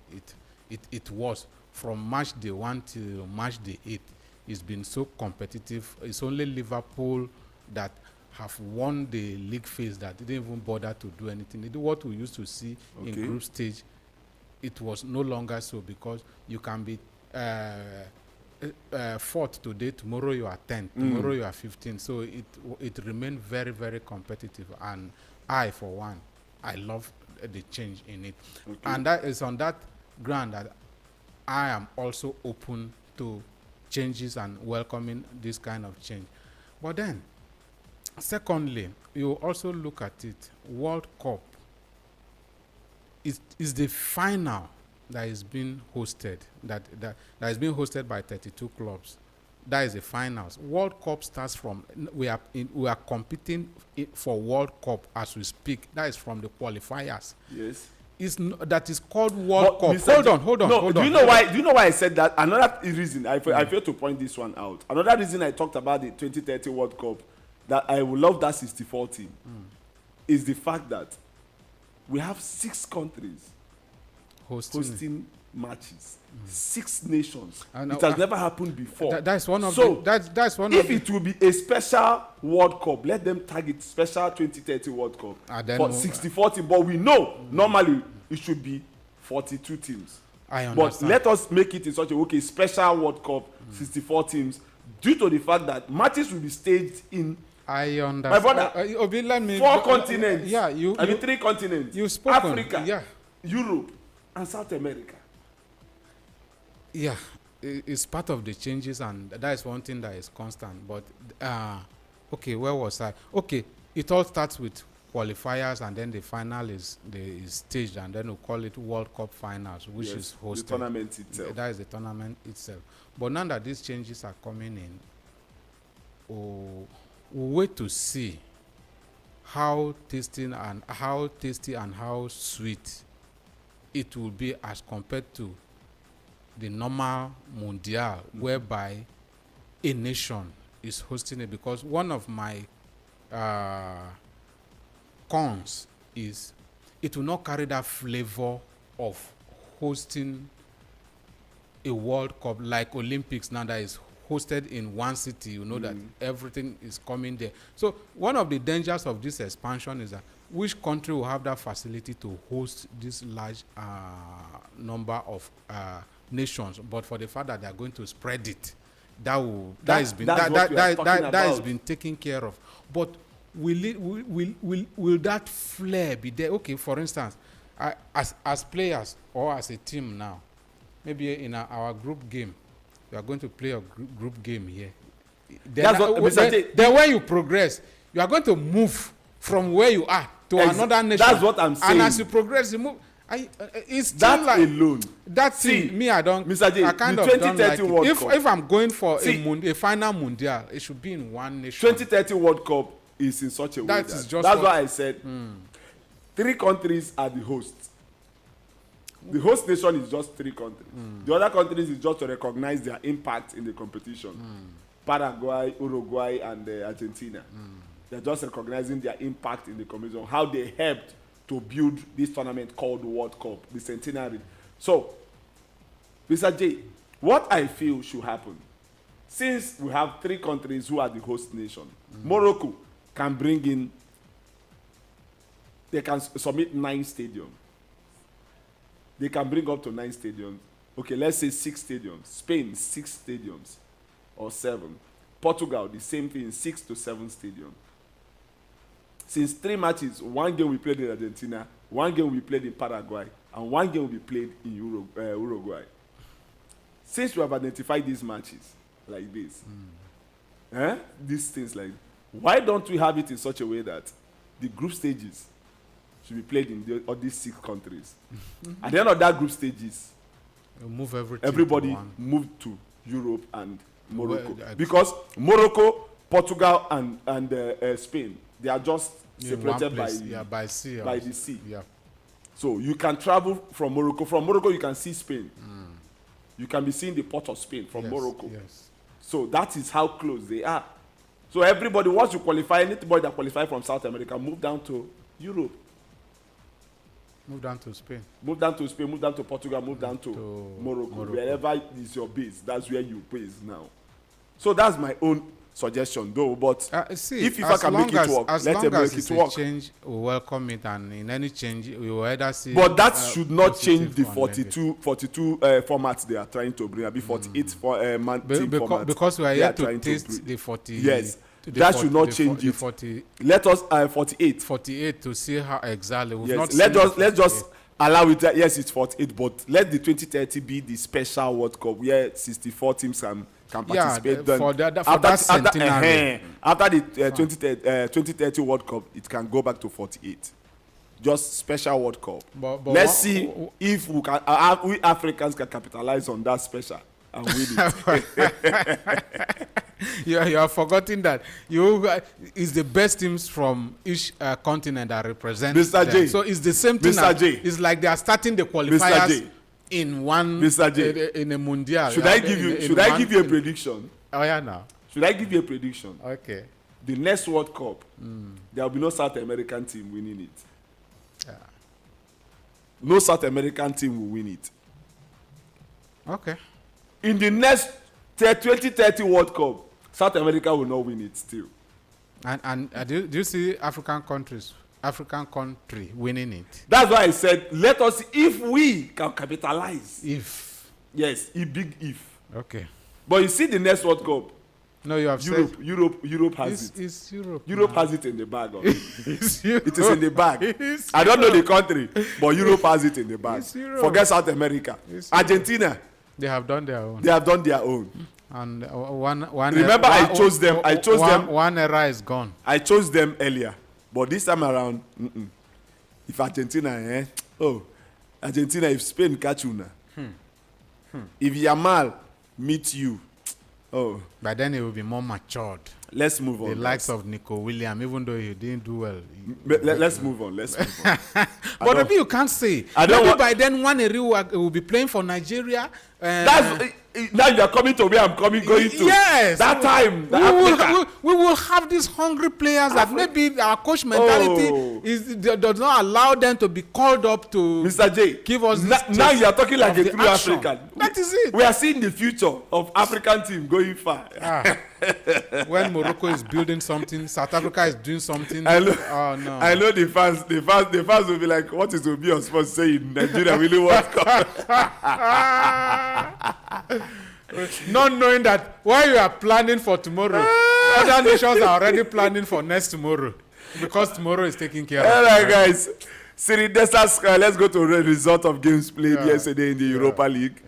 it was from match day 1 till match day 8. It's been so competitive. It's only Liverpool that have won the league phase that didn't even bother to do anything. They do what we used to see in group stage. It was no longer so, because you can be 4th today, tomorrow you are 10th, tomorrow you are 15th. So it remained very, very competitive, and I, for one, I love the change in it. And that is on that ground that I am also open to changes and welcoming this kind of change. But then, secondly, you also look at it, World Cup is the final that is being hosted, that is being hosted by 32 clubs. That is the finals. World Cup starts from, we are competing for World Cup as we speak. That is from the qualifiers. Yes. that is called World Cup. Mr. Hold on. Do you know why? Do you know why I said that? Another reason I failed to point this one out. Another reason I talked about the 2030 World Cup, that I would love that 64 team, is the fact that we have 6 countries hosting matches. 6 nations. It has never happened before. That's one of that's one if of it will be a special World Cup, let them target special 2030 World Cup for 64 teams. But we know normally it should be 42 teams. I understand. But let us make it in such a way, special World Cup, 64 teams, due to the fact that matches will be staged in. I understand. My brother, Obi, let me 4 continents. Yeah, I mean 3 continents. You've spoken. Africa, Yeah. Europe, and South America. Yeah, it's part of the changes, and that is one thing that is constant. But okay, where was I? Okay, it all starts with qualifiers, and then the final is staged, and then we call it World Cup Finals, which is hosted. The tournament itself. That is the tournament itself. But now that these changes are coming in, we'll wait to see how tasty and how sweet it will be as compared to the normal mundial, whereby a nation is hosting it. Because one of my cons is it will not carry that flavor of hosting a World Cup like Olympics now, that is hosted in one city. You know that everything is coming there. So one of the dangers of this expansion is that which country will have that facility to host this large number of nations, but for the fact that they are going to spread it, that has been taken care of. But will that flair be there? Okay, for instance, as players or as a team now, maybe in our group game, we are going to play a group game here. Then when you progress, you are going to move from where you are to another nation. That's what I'm saying. And as you progress, you move. It's that like alone. That thing, me, I don't. Mr. J, I kind the of don't like 2030 it. World Cup. If I'm going for a final mundial, it should be in one nation. 2030 World Cup is in such a way That is just that's why I said 3 countries are the hosts. The host nation is just 3 countries. The other countries is just to recognize their impact in the competition. Paraguay, Uruguay, and Argentina. They're just recognizing their impact in the competition, how they helped to build this tournament called the World Cup, the centenary. So, Mr. J, what I feel should happen, since we have 3 countries who are the host nation, Morocco can bring in, they can submit 9 stadiums. They can bring up to 9 stadiums. Okay, let's say 6 stadiums. Spain, 6 stadiums or 7. Portugal, the same thing, 6 to 7 stadiums. Since 3 matches, 1 game we played in Argentina, 1 game we played in Paraguay, and 1 game we played in Uruguay. Since we have identified these matches like this, these things like, why don't we have it in such a way that the group stages should be played in all these 6 countries? At the end of that group stages, move everybody moved to Europe and Morocco. Because Morocco, Portugal, and Spain, they are just separated by the sea. Yeah. So you can travel from Morocco. From Morocco, you can see Spain. You can be seeing the port of Spain from Morocco. Yes. So that is how close they are. So everybody, once you qualify, anybody that qualify from South America, move down to Europe. Move down to Spain. Move down to Spain, move down to Portugal, move down to Morocco. Wherever is your base, that's where you base now. So that's my own suggestion, though. But if I can make it work, let them make it work. Change, we welcome it, and in any change, we will either see. But that should not change the 42 formats they are trying to bring. I'll be 48 for team formats. Because we are here to taste the 40. Yes. That should not change it. 40, let us 48. 48 to see how exactly. Yes. Let's just allow it. Yes, it's 48, but let the 2030 be the special World Cup where 64 teams can participate. For that centenary. After the 2030 World Cup, it can go back to 48. Just special World Cup. But let's see if we Africans can capitalize on that special and win it. You are forgetting that you is the best teams from each continent that represent Mr. them. J. So it's the same thing. Mr. J. It's like they are starting the J. qualifiers in one Mr. J. in a mundial. Should I give you? Should I give you a prediction? Oh yeah, now. Should I give you a prediction? Okay. The next World Cup, there will be no South American team winning it. Yeah. No South American team will win it. Okay. In the next 2030 World Cup, South America will not win it still. And do you see African country winning it? That's why I said, let us, if we can capitalize. If. Yes, a big if. Okay. But you see the next World Cup, No, you have Europe, said Europe has it. it's Europe. Europe now. has it in the bag. It's Europe. It is in the bag. It's I don't know the country, but Europe has it in the bag. It's Europe. Forget South America. It's Europe. Argentina, They have done their own. they have done their own. And one. Remember, I chose them. I chose them. One era is gone. I chose them earlier, but this time around, if Argentina, Argentina, if Spain catch you now, if Yamal meet you, But then it will be more matured. let's move on. The likes of Nico Williams, even though he didn't do well. Let's move on. Let's move on. But maybe you can't say. I don't Maybe want- by then one will be playing for Nigeria. That's now you are coming to where I'm going to. Yes. That time, the we Africa. will have these hungry players that maybe our coach mentality does not allow them to be called up to Mr. J, give us this now taste you are talking like of a the true action. African. That is it. We are seeing the future of African team going far. When Morocco is building something, South Africa is doing something. I know. Oh no. I know the fans will be like, what is Obi on sports saying? Nigeria really World Cup. Not knowing that while you are planning for tomorrow, other nations are already planning for next tomorrow because tomorrow is taken care of. All right, guys. Siri Desas, let's go to the result of games played yesterday in the Europa League.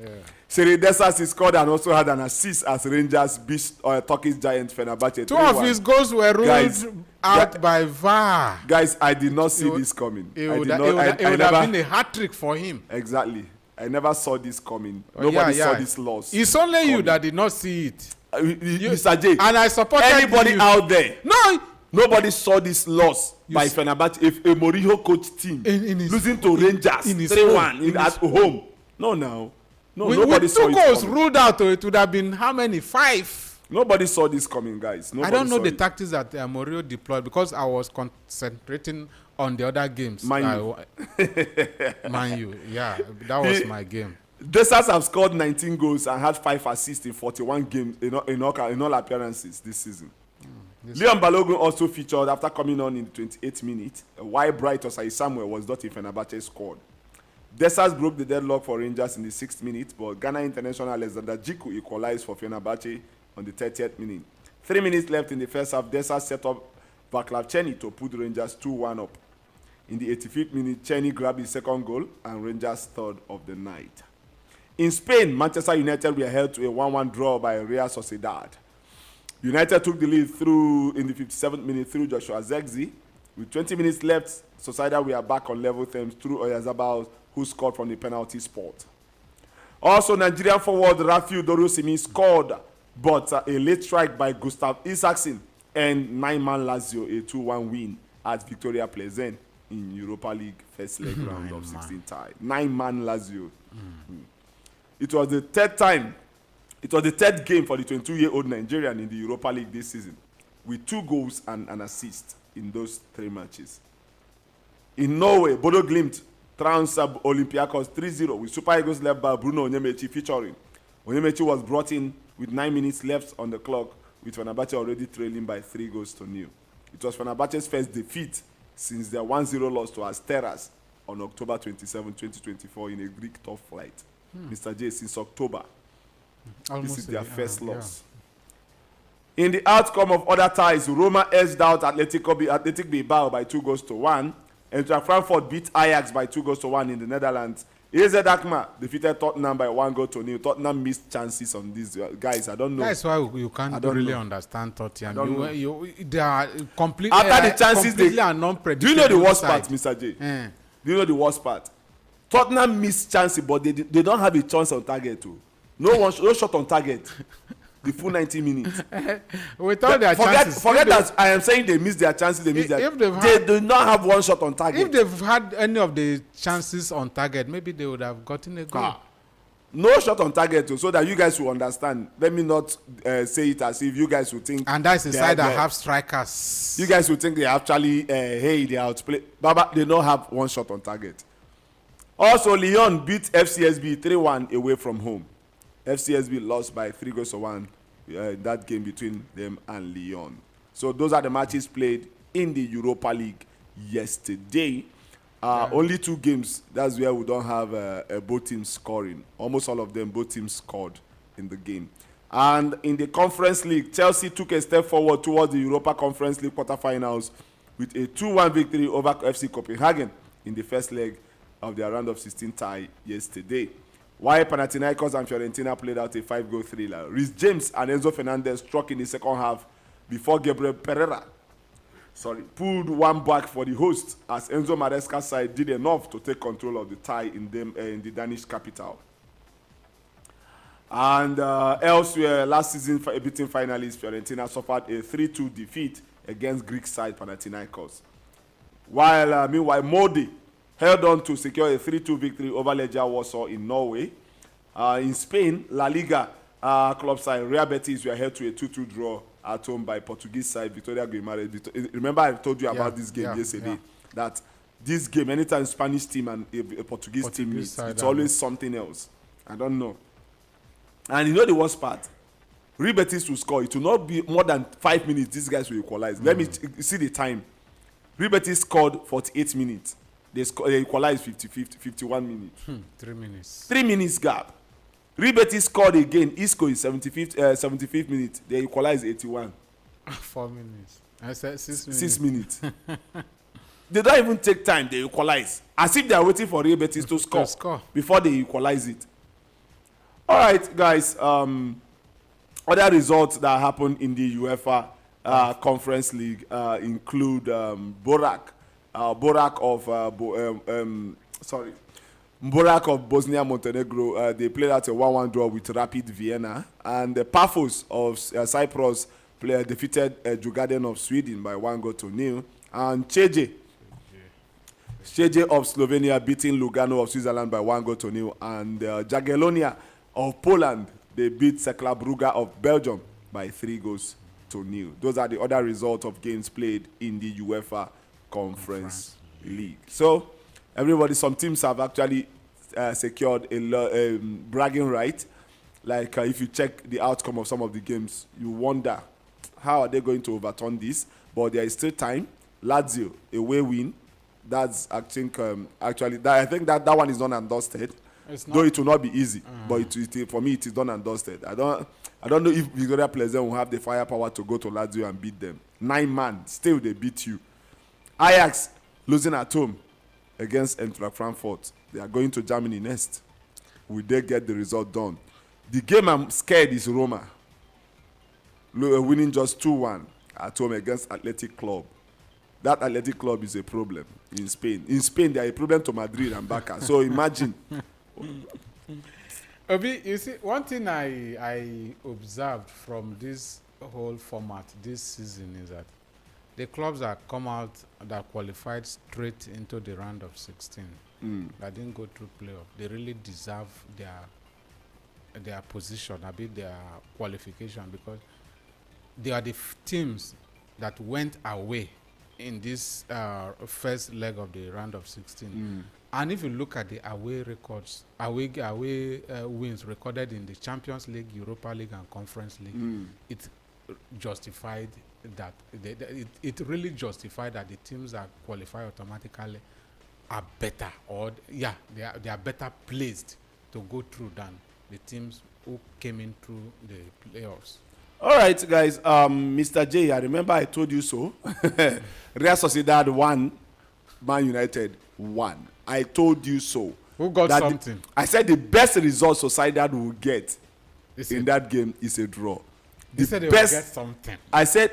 Siri Desas scored and also had an assist as Rangers beat Turkish giant Fenerbahce. Two of his goals were ruled Guys, out by VAR. Guys, I did not see this coming. It I would, did it would, not. it I would never. have been a hat trick for him. Exactly. I never saw this coming. Nobody saw this loss. It's only you coming. that did not see it. Mr. J, And I supported anybody you. out there, No, nobody saw this loss by s- Fenerbahce. If a Mourinho coach team in his- losing to Rangers in his 3-1 home, at home. No, nobody with saw two it goals coming. ruled out, it would have been how many? 5. Nobody saw this coming, guys. I Nobody don't know saw the it. tactics that Mourinho deployed because I was concentrating on the other games. Man Man U, yeah, that was my game. Desas have scored 19 goals and had 5 assists in 41 games in all appearances this season. Leon Balogun also featured after coming on in the 28th minute, while Bright Osai Samuel was not in Fenerbahce's squad. Desas broke the deadlock for Rangers in the 6th minute, but Ghana international Alexander Jiku equalized for Fenerbahce on the 30th minute. 3 minutes left in the first half, Desas set up Vaclav Chenny to put Rangers 2-1 up. In the 85th minute, Chenny grabbed his second goal and Rangers' third of the night. In Spain, Manchester United were held to a 1-1 draw by Real Sociedad. United took the lead through in the 57th minute through Joshua Zexi. With 20 minutes left, Sociedad were back on level terms through Oyarzabal, who scored from the penalty spot. Also, Nigerian forward Rafiu Dorosimi scored, but a late strike by Gustav Isaksen and 9-man Lazio a 2-1 win at Victoria Pleasant in Europa League first leg round of 16 tie. 9-man Lazio. It was the third time. It was the third game for the 22-year-old Nigerian in the Europa League this season, with 2 goals and an assist in those 3 matches. In Norway, Bodo Glimt trounced Olympiacos 3-0 with Super Eagles led by Bruno Onyemechi featuring. Onyemechi was brought in with 9 minutes left on the clock, with Fenerbahce already trailing by 3-0. It was Fenerbahce's first defeat since their 1-0 loss to Asteras on October 27, 2024 in a Greek top flight. Mr. J, since October. Almost This is their first loss. Yeah. In the outcome of other ties, Roma edged out Athletic Bilbao by 2-1. Eintracht Frankfurt beat Ajax by 2-1 in the Netherlands. AZ Alkmaar defeated Tottenham by 1-0. Tottenham missed chances on these guys. I don't know. That's why you can't really understand Tottenham. They are completely After the chances completely and non-predictable. Do you know the worst side. part, Mr. J? Eh. Do you know the worst part? Tottenham missed chances, but they don't have a chance on target too. No shot on target. the full 90 minutes. With all their chances. Forget that I am saying they miss their chances. They do not have one shot on target. If they've had any of the chances on target, maybe they would have gotten a goal. No shot on target, so that you guys will understand. Let me not say it as if you guys will think. And that's the side that have strikers. You guys will think they actually, they outplay. Baba, they don't have one shot on target. Also, Lyon beat FCSB 3-1 away from home. FCSB lost by 3-1 in that game between them and Lyon. So those are the matches played in the Europa League yesterday. Only 2 games. That's where we don't have both teams scoring. Almost all of them, both teams scored in the game. And in the Conference League, Chelsea took a step forward towards the Europa Conference League quarterfinals with a 2-1 victory over FC Copenhagen in the first leg of their round of 16 tie yesterday. While Panathinaikos and Fiorentina played out a 5-goal thriller, Reece James and Enzo Fernandez struck in the second half before Gabriel Pereira pulled one back for the hosts as Enzo Maresca's side did enough to take control of the tie in the Danish capital. And elsewhere, last season beating finalists Fiorentina suffered a 3-2 defeat against Greek side Panathinaikos. Meanwhile, Molde held on to secure a 3-2 victory over Legia Warsaw in Norway. In Spain, La Liga club side Real Betis were held to a 2-2 draw at home by Portuguese side Vitória Guimarães. Remember I told you about this game yesterday, that this game, anytime Spanish team and a Portuguese team meet, it's always something else. I don't know. And you know the worst part? Real Betis will score. It will not be more than 5 minutes. These guys will equalize. Let me see the time. Real Betis scored 48 minutes. They equalized 51 minutes. 3 minutes. 3 minutes gap. Real Betis scored again. Isco is 75th minute. They equalized 81. 4 minutes. I said 6 minutes. 6 minutes. They don't even take time. They equalize. As if they are waiting for Real Betis to score before they equalize it. All right, guys. Other results that happened in the UEFA Conference League include Borac of Bosnia Montenegro. They played out a 1-1 draw with Rapid Vienna, and the Paphos of Cyprus defeated Djurgården of Sweden by 1-0. And Ceje of Slovenia beating Lugano of Switzerland by 1-0. And Jagiellonia of Poland, they beat Cercle Brugge of Belgium by 3-0. Those are the other results of games played in the UEFA Conference League. So some teams have actually secured a bragging right. Like if you check the outcome of some of the games, you wonder how are they going to overturn this. But there is still time. Lazio, away win. That's I think that one is done and dusted. Though it will not be easy, but for me it is done and dusted. I don't know if Victoria Pleasant will have the firepower to go to Lazio and beat them. 9 man, still they beat you. Ajax losing at home against Eintracht Frankfurt. They are going to Germany next. Will they get the result done? The game I'm scared is Roma winning just 2-1 at home against Athletic Club. That Athletic Club is a problem in Spain. In Spain, they are a problem to Madrid and Barca. So imagine. Obi, you see, one thing I observed from this whole format this season is that the clubs that come out that qualified straight into the round of 16, that didn't go through playoff, they really deserve their position, their qualification, because they are the teams that went away in this first leg of the round of 16. And if you look at the away records, away wins recorded in the Champions League, Europa League, and Conference League, it justified that. It really justified that the teams that qualify automatically are better, or they are better placed to go through than the teams who came in through the playoffs. All right, guys. Mr. J, I remember I told you so. Real Sociedad 1, Man United 1. I told you so. Who got something? I said the best result Sociedad will get in that game is a draw. You said they will get something. I said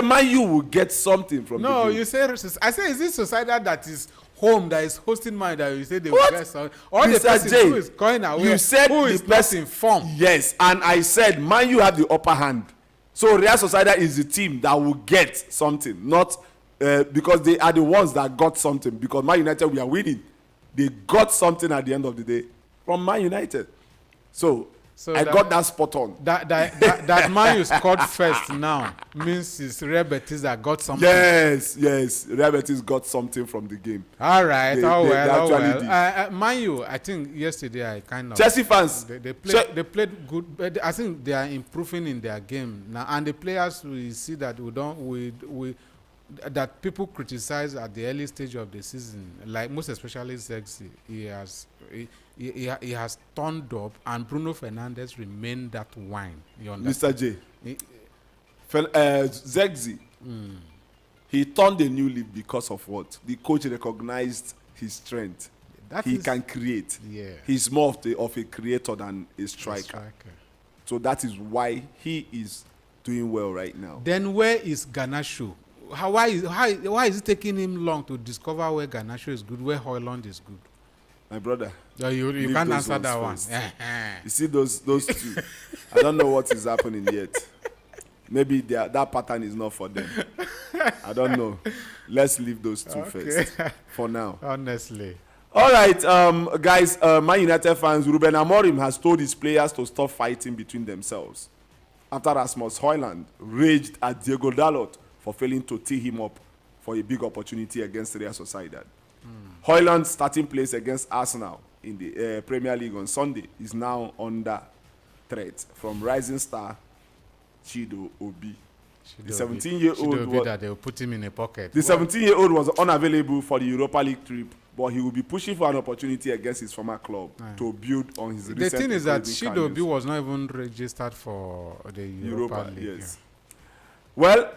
Man U will get something from the game. No, you said, I said, is it Sociedad that is home that is hosting Man U that you say they will What? get some. All the Mr. person J, who is going away, you said who the is not person- informed. Yes, and I said Man U have the upper hand. So Real Sociedad is the team that will get something, not because they are the ones that got something. Because Man United, we are winning. They got something at the end of the day from Man United. So I got that spot on. That Man U scored first now means it's Real Betis that got something. Yes, Real Betis got something from the game. All right, They actually did. Man U, I think yesterday I kind of Chelsea fans, they played good, but I think they are improving in their game now, and the players we see that that people criticize at the early stage of the season, like most especially Zexi, he has turned up, and Bruno Fernandes remained that wine. You understand? Mr. J, Zexi, he turned a new leaf because of what? The coach recognized his strength. He can create. Yeah. He's more of a creator than a striker. So that is why he is doing well right now. Then where is Garnacho? Why is it taking him long to discover where Garnacho is good, where Højlund is good? My brother, you can't answer that one. You see those two. I don't know what is happening yet. Maybe that pattern is not for them. I don't know. Let's leave those two first for now. Honestly. All right, guys, Man United fans, Ruben Amorim has told his players to stop fighting between themselves after Rasmus Højlund raged at Diego Dalot for failing to tee him up for a big opportunity against Real Sociedad. Højlund's starting place against Arsenal in the Premier League on Sunday is now under threat from rising star Chido Obi. The 17-year-old that they will put him in a pocket. The 17-year-old was unavailable for the Europa League trip, but he will be pushing for an opportunity against his former club to build on his recent. The thing is that Chido Obi was not even registered for the Europa League. Yes. Well,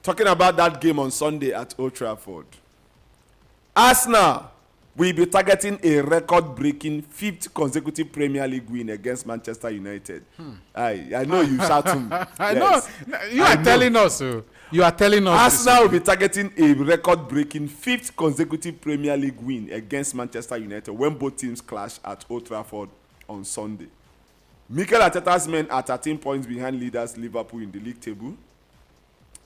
talking about that game on Sunday at Old Trafford, Arsenal will be targeting a record-breaking 5th consecutive Premier League win against Manchester United. I know you shout him. I know. You are telling us. You are telling us. Arsenal will be targeting a record-breaking 5th consecutive Premier League win against Manchester United when both teams clash at Old Trafford on Sunday. Mikel Arteta's men are 13 points behind leaders Liverpool in the league table.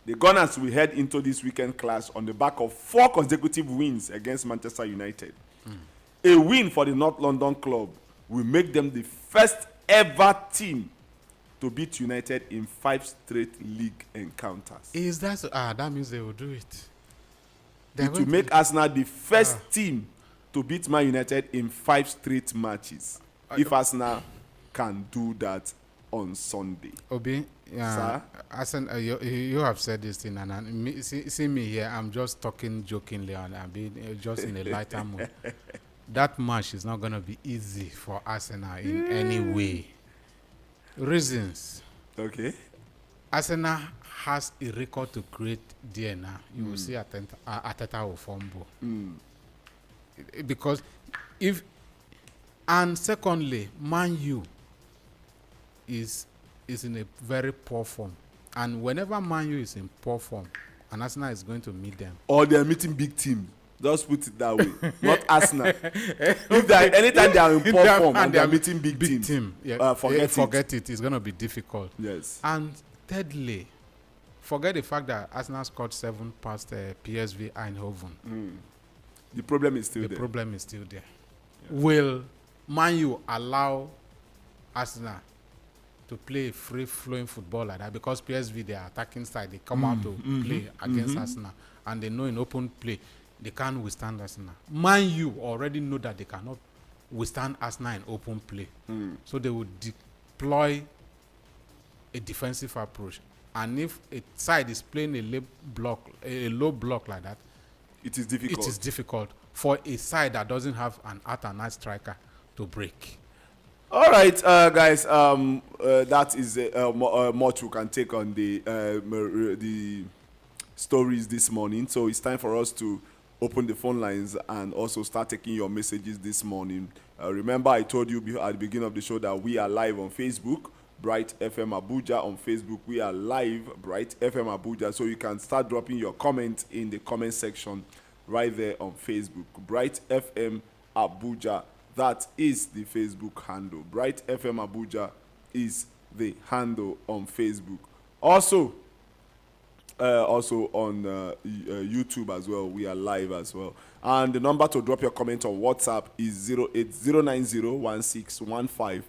The Gunners will head into this weekend clash on the back of 4 consecutive wins against Manchester United. A win for the North London club will make them the first ever team to beat United in 5 straight league encounters. Is that so? That means they will do it. It will make Arsenal the first team to beat Man United in 5 straight matches. If Arsenal can do that on Sunday. Obi, Sir? Arsenal, you have said this thing, and see me here. I'm just talking jokingly, and I'm being just in a lighter mood. That match is not going to be easy for Arsenal in any way. Reasons. Okay. Arsenal has a record to create DNA. You will see Arteta will fumble. Because and secondly, Man U is in a very poor form. And whenever Man U is in poor form, and Arsenal is going to meet them. Or they are meeting big teams. Just put it that way. Not Arsenal. Anytime they are in poor form and they are meeting big team, forget it. It's going to be difficult. Yes. And thirdly, forget the fact that Arsenal scored 7 past PSV Eindhoven. The problem is still there. The problem is still there. Yeah. Will Man U allow Arsenal to play free-flowing football like that? Because PSV, their attacking side, they come out to play against Arsenal, and they know in open play they can't withstand Arsenal. Man U already know that they cannot withstand Arsenal in open play. So they would deploy a defensive approach. And if a side is playing a low block like that, it is difficult. It is difficult for a side that doesn't have an out-and-out striker to break. All right, guys. That is much we can take on the stories this morning. So it's time for us to open the phone lines and also start taking your messages this morning. Remember, I told you at the beginning of the show that we are live on Facebook, Bright FM Abuja on Facebook. We are live, Bright FM Abuja. So you can start dropping your comments in the comment section right there on Facebook. Bright FM Abuja. That is the Facebook handle. Bright FM Abuja is the handle on Facebook. Also on YouTube as well. We are live as well. And the number to drop your comment on WhatsApp is 0809016150614.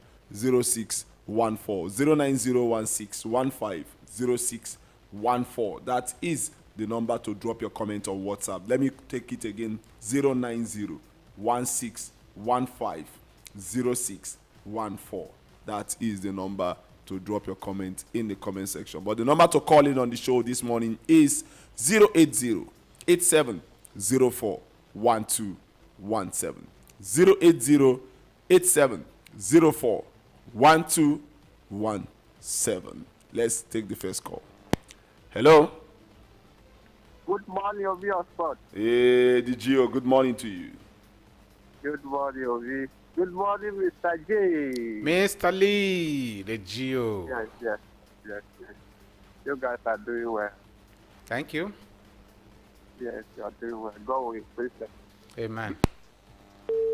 09016150614. That is the number to drop your comment on WhatsApp. Let me take it again. 09016150614. That is the number to drop your comment in the comment section. But the number to call in on the show this morning is 080-8704-1217. 080-8704-1217. Let's take the first call. Hello. Good morning, Ovi Sport. Hey, DGO, good morning to you. Good morning, Ovi. Good morning, Mr. J. Mr. Lee, the Geo. Yes. You guys are doing well. Thank you. Yes, you are doing well. Go with please. Amen.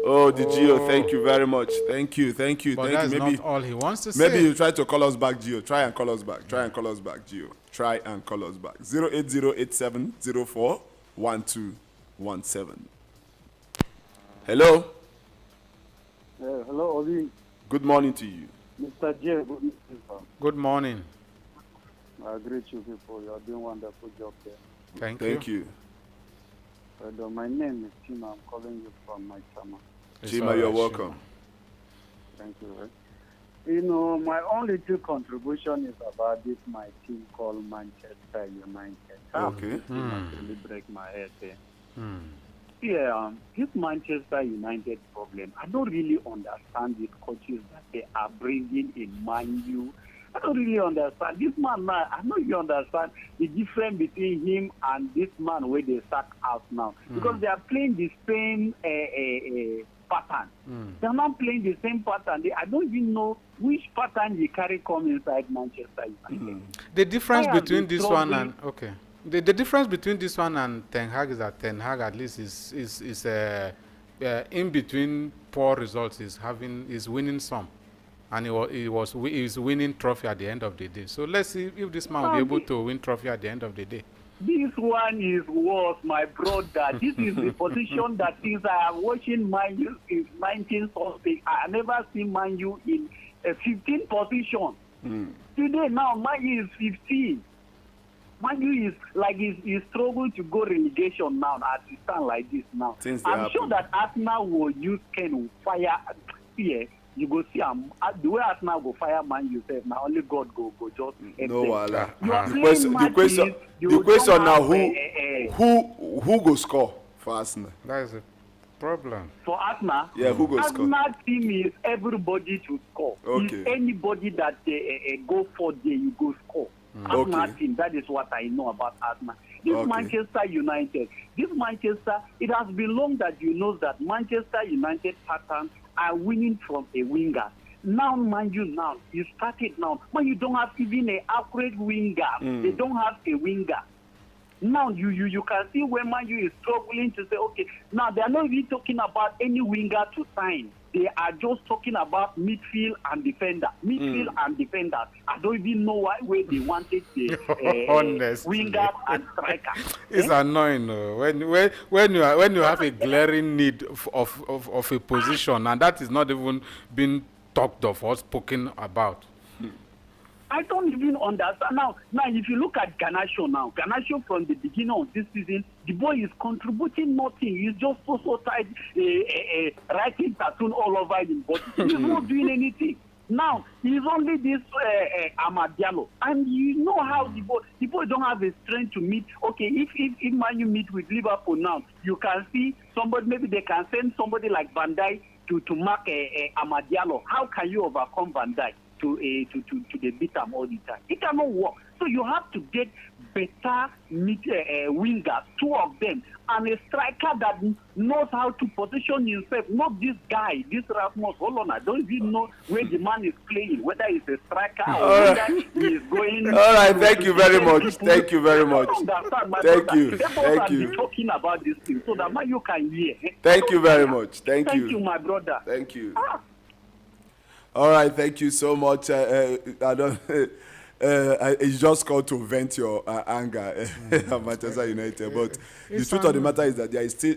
Oh, DGO, thank you very much. Thank you. But that's not all he wants to say. Maybe you try to call us back, Gio. Try and call us back, Gio. Try and call us back. 080-8704-1217. Hello. Hello, Ovi. Good morning to you. Mr. J, good morning. Good morning. I greet you people. You are doing a wonderful job there. Thank you. My name is Chima. I'm calling you from my chama. Chima, you're welcome. Thank you. You know, my only two contribution is about this my team called Manchester United. Okay. Really break my head there. Yeah, this Manchester United problem, I don't really understand these coaches that they are bringing in Man U. I don't really understand. This man now, I don't really understand the difference between him and this man where they start out now. Because they are playing the same pattern. They are not playing the same pattern. I don't even know which pattern they carry come inside Manchester United. The difference between this one and the difference between this one and Ten Hag is that Ten Hag at least is in between poor results is winning some, and he's winning trophy at the end of the day. So let's see if this man will be able to win trophy at the end of the day. This one is worse, my brother. This is the position that since I am watching Man U since 1940, I never seen Man U in a 15 position. Today now Man U is 15. Man U is like he's struggling to go relegation now as it stands like this now. I'm sure that Arsenal will use Ken fire here. You go see the way Arsenal go fire Man U said now only God go just no wala. The question now who go score for Arsenal? That is a problem. For Arsenal? Yeah, who go score? Arsenal team is everybody to score. Okay. If anybody that go for there, you go score. Arsenal team, that is what I know about Arsenal. Manchester United, it has been long that you know that Manchester United pattern are winning from a winger. Now, Man U now, you started now. Man, you don't have even an accurate winger. They don't have a winger. Now, you can see when Man U is struggling to say, okay, now they are not even talking about any winger to sign. They are just talking about midfield and defender. I don't even know why they wanted the winger and striker. It's annoying when you have a glaring need of a position and that is not even being talked of or spoken about. I don't even understand. Now, if you look at Garnacho now, Garnacho from the beginning of this season, the boy is contributing nothing. He's just so tight, writing cartoon all over him, but he's not doing anything. Now, he's only this Amad Diallo. And you know how the boy don't have the strength to meet. Okay, if Man U meet with Liverpool now, you can see somebody, maybe they can send somebody like Van Dijk to mark Amad Diallo. How can you overcome Van Dijk? To the beat them all the time. It cannot work. So you have to get better wingers, two of them, and a striker that knows how to position himself. Not this guy, this Rasmus Holland. I don't even know where the man is playing, whether he's a striker or whether he is going. All right, thank you very much. Thank you very much. Thank you. Thank you. Talking about this thing so that man you can hear. Thank you very much. Thank you. Thank you, my brother. Thank you. All right, thank you so much. I don't. It's just called to vent your anger at Manchester United. But the truth of the matter is that there is still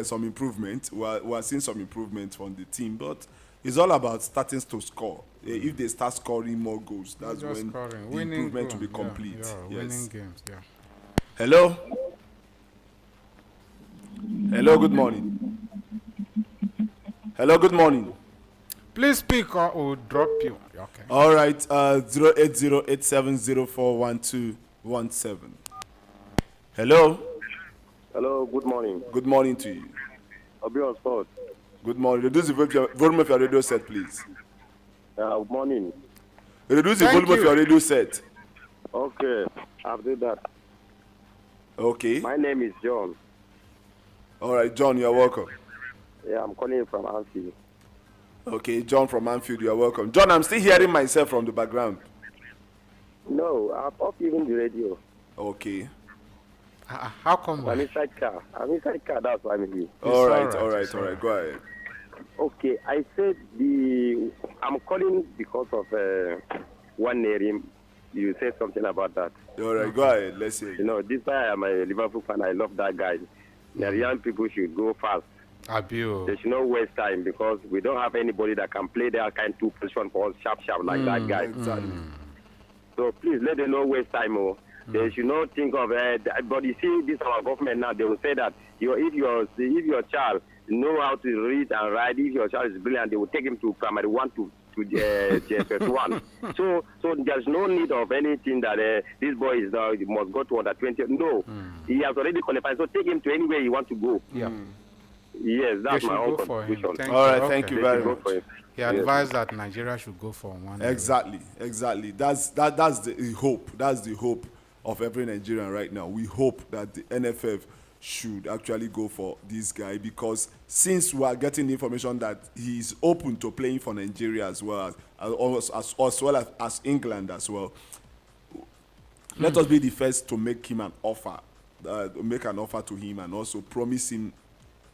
some improvement. We are seeing some improvement from the team, but it's all about starting to score. If they start scoring more goals, that's when the improvement will be complete. Yeah, winning games, yeah. Hello? Hello, good morning. Hello, good morning. Please speak or we'll drop you. Okay. All right, 08087041217. Hello? Hello, good morning. Good morning to you. I'll be on spot. Good morning. Reduce the volume of your radio set, please. Good morning. Reduce the volume of your radio set. Okay, I'll do that. Okay. My name is John. All right, John, you're welcome. Yeah, I'm calling from Anfield. Okay, John from Anfield, you're welcome. John, I'm still hearing myself from the background. No, I've off even the radio. Okay. How come? I'm inside car. That's why I'm here. All right. Go ahead. Okay, I said I'm calling because of one name. You said something about that. All right, go ahead. Let's hear. You know, this guy, I'm a Liverpool fan. I love that guy. The young people should go fast. They should not waste time because we don't have anybody that can play that kind of two position for us sharp like that guy. Exactly. So please let them not waste time. They should not think of but you see, this our government now. They will say that if your child know how to read and write, if your child is brilliant, they will take him to primary 1 to JFS1. So there's no need of anything that this boy must go to under 20. No, he has already qualified. So take him to anywhere he wants to go. Yeah. Yes, that's my own contribution. All right, thank you very much. He advised that Nigeria should go for one. Exactly. That's the hope. That's the hope of every Nigerian right now. We hope that the NFF should actually go for this guy because since we are getting information that he is open to playing for Nigeria as well as England as well, let us be the first to make him an offer, to him and also promise him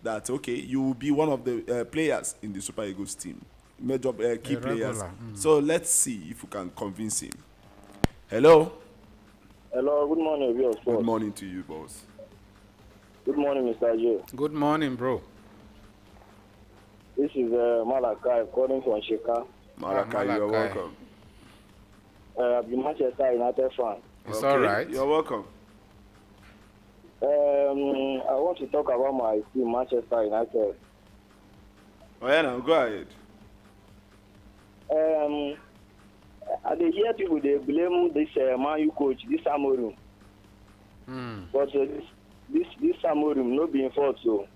that okay, you will be one of the players in the Super Eagles team, major key players. So let's see if we can convince him. Hello. Hello. Good morning, Good morning to you, boss. Good morning, Mr. J. Good morning, bro. This is Malachi calling from Sheka. Malachi, you're welcome. I'm a Manchester United fan. It's all right. You're welcome. I want to talk about my team, Manchester United. Oh, yeah, now, go ahead. I hear people, they blame this Man U coach, this Amorim. But this Amorim not being fault, so.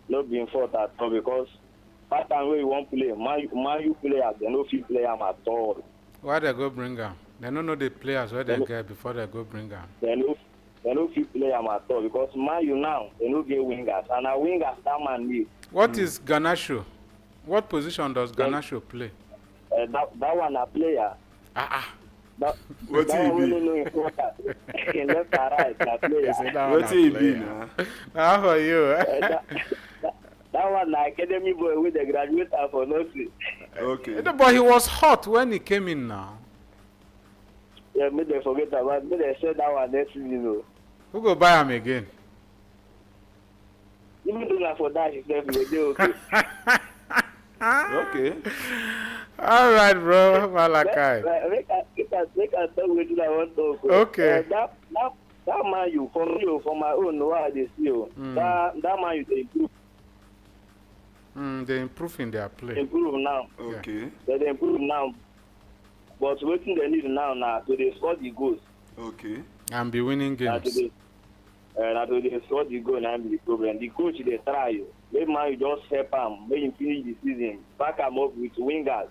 Not being fault at all, because that time when you want to play, Man U players, they no fit play them at all. Why they go bring them? They don't know the players where they get before they go bring them. They no fit play them at all, because Man U now, they no get wingers, and a wingers that man need. What is Garnacho? What position does Garnacho play? That one a player. That what one really no important. In left and right, a player. What he be now? How for you? That one na academy boy with the graduate for nothing. Okay. But he was hot when he came in now. Yeah, me they forget about me. They said that one next season. Who go buy him again? Even though na for that, he said we do okay. Okay. All right, bro. Malachi. Make I talk with you. I want to. Okay. That man you for me for my own what I see you. That man you they improve. They improve in their play. Improve now. Okay. They improve now. But waiting they need now so they score the goals. Okay. And be winning games. Now they score the goal and be the problem. The coach they try you. Maybe man you just help him. Make him finish the season. Back him up with wingers.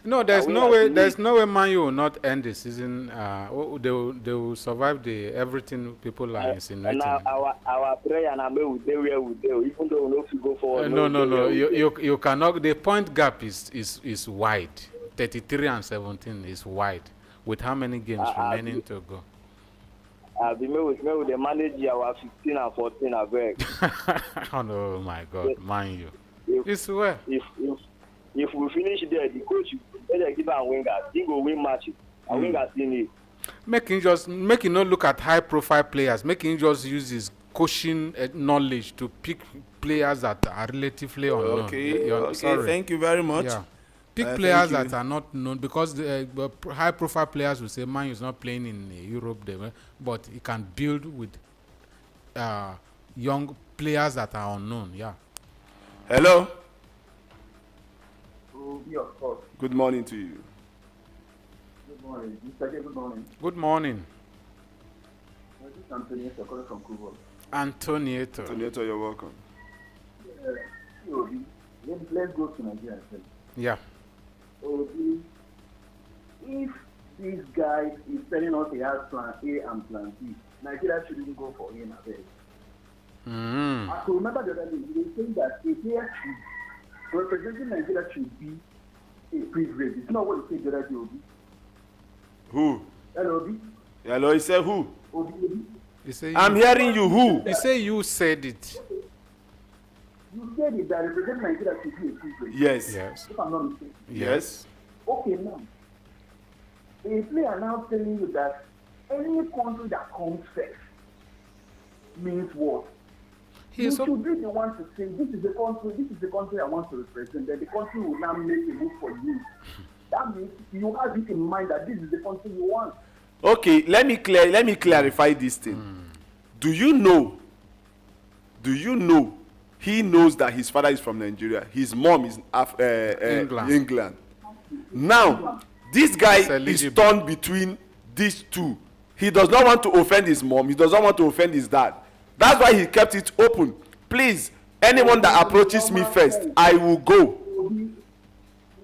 No, there's we no have way. to There's win. no way Man U will not end the season. They will survive the everything people are And insinuating. our prayer and we will do where we do, even though we know if we go forward. No. You cannot. The point gap is wide. 33 and 17 is wide. With how many games remaining to go? The maybe they manage our 15 and 14 are very. Oh no, my God, Man U. If, It's where. if we finish there, the coach better give a winger. He go win matches. A winger still need. Make him not look at high profile players. Make him just use his coaching knowledge to pick players that are relatively unknown. Okay, Sorry. thank you very much. Yeah. Pick Thank players you. that are not known, because the high profile players will say Man is not playing in Europe, but he can build with young players that are unknown. Yeah. Hello. Of course. Good morning to you. Good morning. Mr. J, good morning. Good morning, This is Anthony calling from Kubo. Antonieto. Antonieto, you're welcome. Let's go to Nigeria. Yeah. If this guy is telling us he has plan A and plan B, Nigeria shouldn't go for him. Mm. I could remember the other day, they were saying that a player representing Nigeria should be a privilege. It's not what you say the other day, Obi. Who? Hello, Obi. Hello, he said who? Obi. He say I'm hearing you. Who? He say you said it. You said it that representing Nigeria should be a privilege. Yes. Yes. If I'm not mistaken. Yes. Okay, now. A player now telling you that any country that comes first means what? You He's should be the one to say, this is the country I want to represent, then the country will now make a move for you. That means you have it in mind that this is the country you want. Okay, let me clarify this thing. Do you know he knows that his father is from Nigeria, his mom is England. Now this guy is torn between these two. He does not want to offend his mom, he does not want to offend his dad. That's why he kept it open. Please, anyone that approaches me first, I will go. In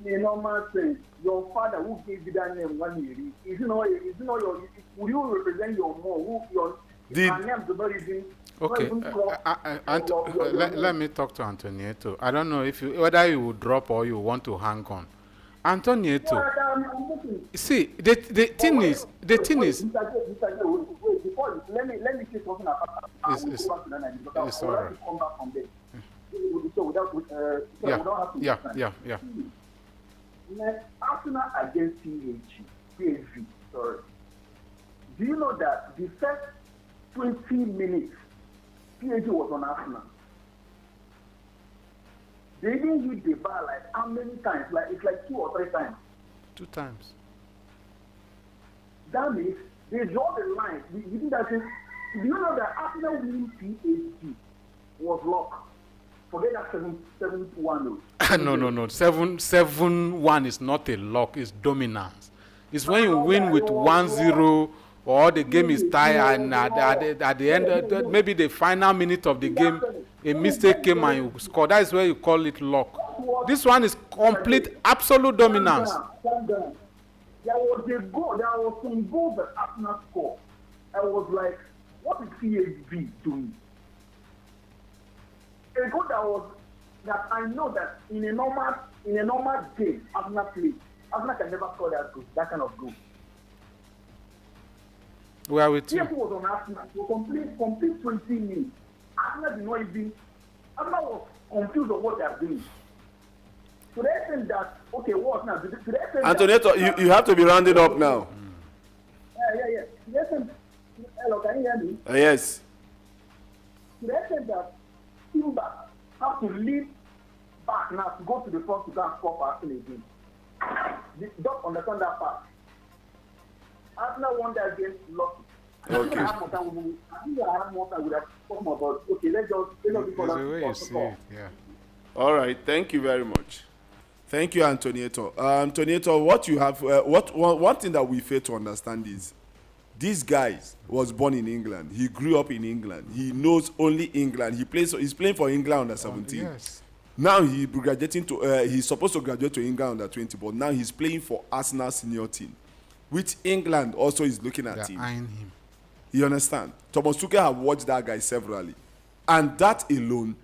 a normal sense, your father who gave you that name when you read, is it not your, will you represent your mom who your name does not even. okay. Let me talk to Antonieto. I don't know if whether you will drop or you want to hang on. Antonieto. See, the thing is. Mr. J, wait, before let me say something about. It's all right. Come back from there. So without Yeah. Arsenal against PSV. Sorry. Do you know that the first 20 minutes PSG was on Arsenal? They didn't hit the bar like how many times? Like it's like 2 or 3 times. 2 times. That means they draw the line. You think that is, do you know that Arsenal winning PSG was luck? Forget that 7-1. No. 7-1 is not a lock, it's dominance. It's when you win with 1-0 or the game is tied and at the end, maybe the final minute of the game, a mistake came and you score. That is where you call it luck. This one is complete, absolute dominance. There was a goal, there was some goals that Arsenal scored. I was like, what is PSG doing? A goal that I know that in a normal game, Arsenal play, Arsenal can never score that kind of goal. We are with you. PSG was on Arsenal for complete 20 minutes. Arsenal did not even. Arsenal was confused on what they are doing. To the extent that, okay, what now? To the extent Antonieto, you have to be rounding up now. Yeah. To the extent, hello, can you hear me? Yes. To the extent that Timber have to lead back now to go to the front to go and score for Arsenal again. Just understand that part. Arsenal won that game lucky. Okay. I think I have more time with that talking about, okay, let's just There's a way you see it, yeah. All right. Thank you very much. Thank you, Antonieto. Antonieto, what you have, one thing that we fail to understand is this guy was born in England. He grew up in England. He knows only England. He's playing for England under 17. Yes. Now he's graduating to. He's supposed to graduate to England under 20, but now he's playing for Arsenal senior team, which England also is looking at They're him. eyeing him. You understand? Thomas Tuchel have watched that guy severally, and that alone,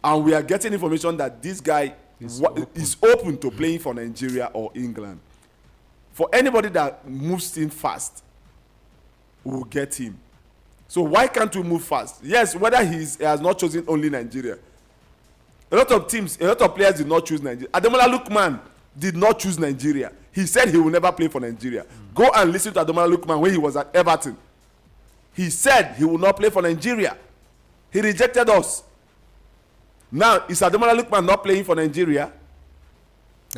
and we are getting information that this guy is open to playing for Nigeria or England. For anybody that moves in fast, we'll get him. So why can't we move fast? Yes, whether he has not chosen only Nigeria. A lot of teams, a lot of players did not choose Nigeria. Ademola Lookman did not choose Nigeria. He said he will never play for Nigeria. Go and listen to Ademola Lookman when he was at Everton. He said he will not play for Nigeria. He rejected us. Now, is Ademola Lookman not playing for Nigeria?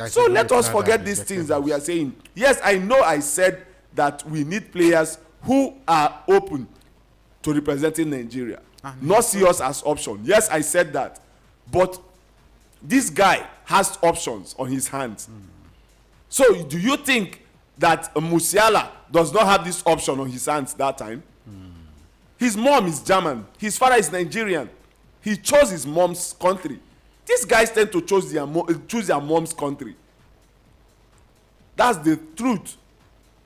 So let us forget these things that we are saying. Yes, I know I said that we need players who are open to representing Nigeria, not see us as option. Yes, I said that. But this guy has options on his hands. So do you think that Musiala does not have this option on his hands that time? His mom is German. His father is Nigerian. He chose his mom's country. These guys tend to choose their mom's country. That's the truth.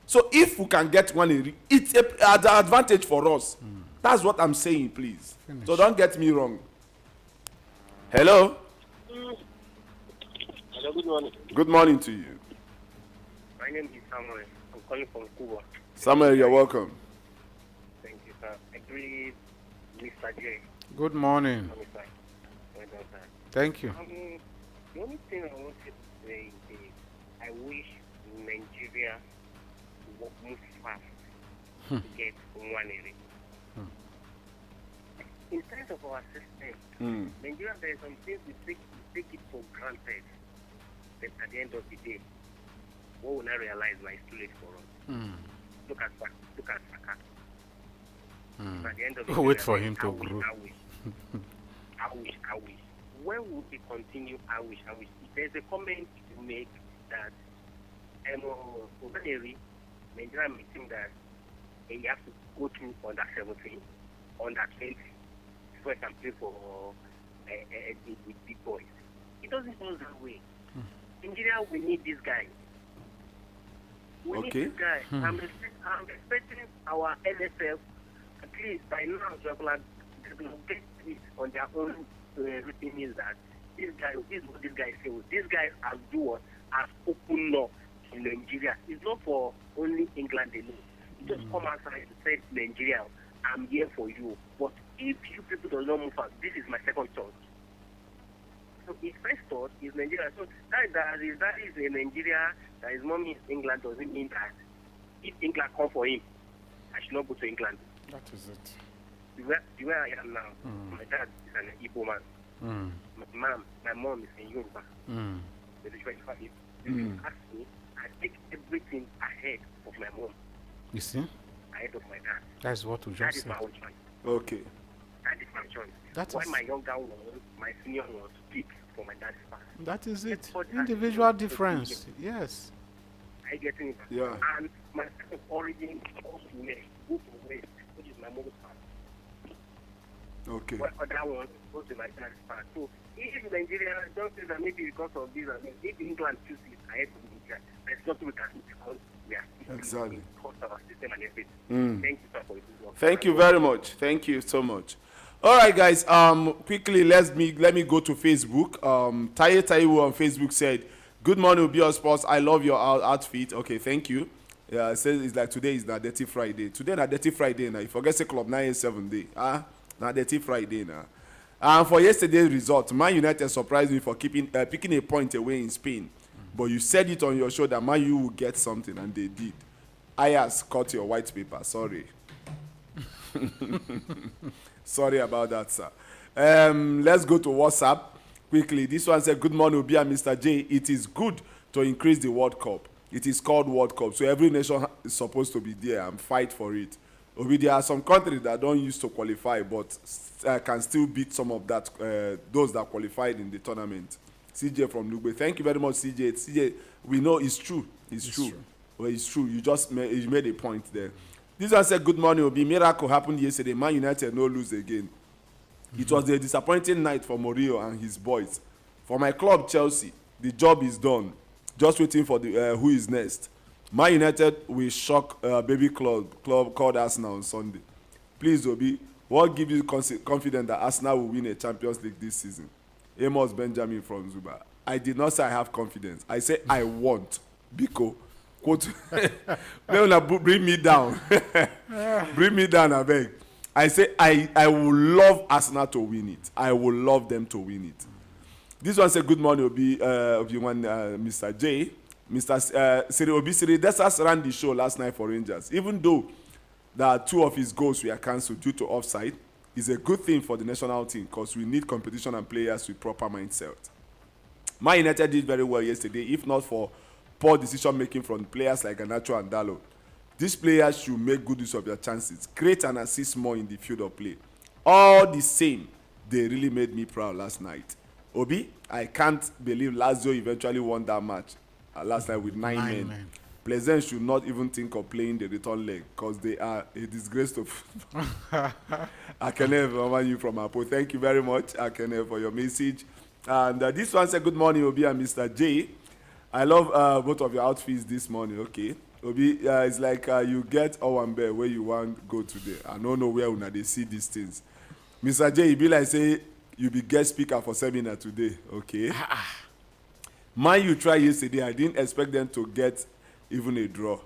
So if we can get one, it's an advantage for us. That's what I'm saying, please. Finish. So don't get me wrong. Hello? Hello, good morning. Good morning to you. My name is Samuel. I'm calling from Cuba. Samuel, you're welcome. Thank you, sir. I greet Mr. J. Good morning. On his side. Well done, sir. Thank you. The only thing I wanted to say is I wish Nigeria would move fast to get Nwaneri. In terms of our system, Nigeria, there are some things we take it for granted. But at the end of the day, what will I realize now is too late for us. Look at Saka. At the end of the day, Wait for him to grow. I wish. When will we continue? I wish. There's a comment you make that Nwaneri, Nigeria may think that you have to go through under 17, under 20, before you can play for with big boys. It doesn't go that way. Nigeria, we need this guy. We need this guy. I'm expecting our NFF, at least by now, they will get this on their own routine is that this is what this guy says. This guy has opened up in Nigeria. It's not for only England alone. You just come outside to say to Nigeria, I'm here for you. But if you people do not move fast, this is my second thought. So his first thought is Nigeria. So that is in Nigeria, that his mom is England, doesn't mean that if England come for him, I should not go to England. That is it. The way I am now, my dad is an Igbo man. My mom is in Yoruba. But if you ask me, I take everything ahead of my mom. You see? Ahead of my dad. That's what we That just is said. my own choice. Okay. That is my choice. That Why is- my younger one, my senior one, speak for my dad's part. That is it. Everybody has Individual their own difference. opinion. Yes. I getting it. Yeah. And my second of origin goes to where? Go to west, which is my mother's part. Okay. While other one goes to my dad's part. So if Nigeria don't say that maybe because of this, if England chooses ahead of Nigeria, there's nothing we can do because we are still Exactly. in cost of our system and everything. Thank you, sir, for this work. Thank you very much. Thank you so much. All right, guys. Quickly, let me go to Facebook. Taye Taiwo on Facebook said, "Good morning, Obi Sports. I love your outfit." Okay, thank you. Yeah, it says it's like today is not Dirty Friday. Today not Dirty Friday now. You forget say Club 987 day. Not Dirty Friday now. And for yesterday's result, Man United surprised me for picking a point away in Spain. But you said it on your show that Man U will get something, and they did. Ayas caught your white paper. Sorry. Sorry about that, sir. Let's go to WhatsApp quickly. This one said, "Good morning, Obi and Mr. J. It is good to increase the World Cup. It is called World Cup, so every nation is supposed to be there and fight for it. Obi, there are some countries that don't used to qualify, but can still beat some of that those that qualified in the tournament." CJ from Lugbe. Thank you very much, CJ. CJ, we know it's true. It's true. Well, it's true. You just made a point there. This one said, "Good morning, Obi. Miracle happened yesterday. Man United no lose again. It was a disappointing night for Mourinho and his boys. For my club, Chelsea, the job is done. Just waiting for the who is next. Man United will shock baby club called Arsenal on Sunday. Please, Obi, what gives you confidence that Arsenal will win a Champions League this season? Amos Benjamin from Zuba. I did not say I have confidence. I say I want. Biko, quote, bring me down. Bring me down, I beg. I say I will love Arsenal to win it. I will love them to win it. This one say good morning, Obi, Mr. J. Mr. Siri Obi Siri Desas ran the show last night for Rangers. Even though that 2 of his goals were cancelled due to offside, it's a good thing for the national team because we need competition and players with proper mindset. Man United did very well yesterday, if not for poor decision making from players like Garnacho and Dalot. These players should make good use of their chances, create and assist more in the field of play. All the same, they really made me proud last night. Obi, I can't believe Lazio eventually won that match last night with 9 men. Pleasant should not even think of playing the return leg because they are a disgrace to Akene you from Apo. Thank you very much, Akene, for your message. And this one said, good morning, Obi and Mr. J. I love both of your outfits this morning. Okay. Obi, it's like you get Owambe where you want to go today. I don't know where they see these things. Mr. J, you be like say you be guest speaker for seminar today. Okay. Man, you tried yesterday. I didn't expect them to get even a draw.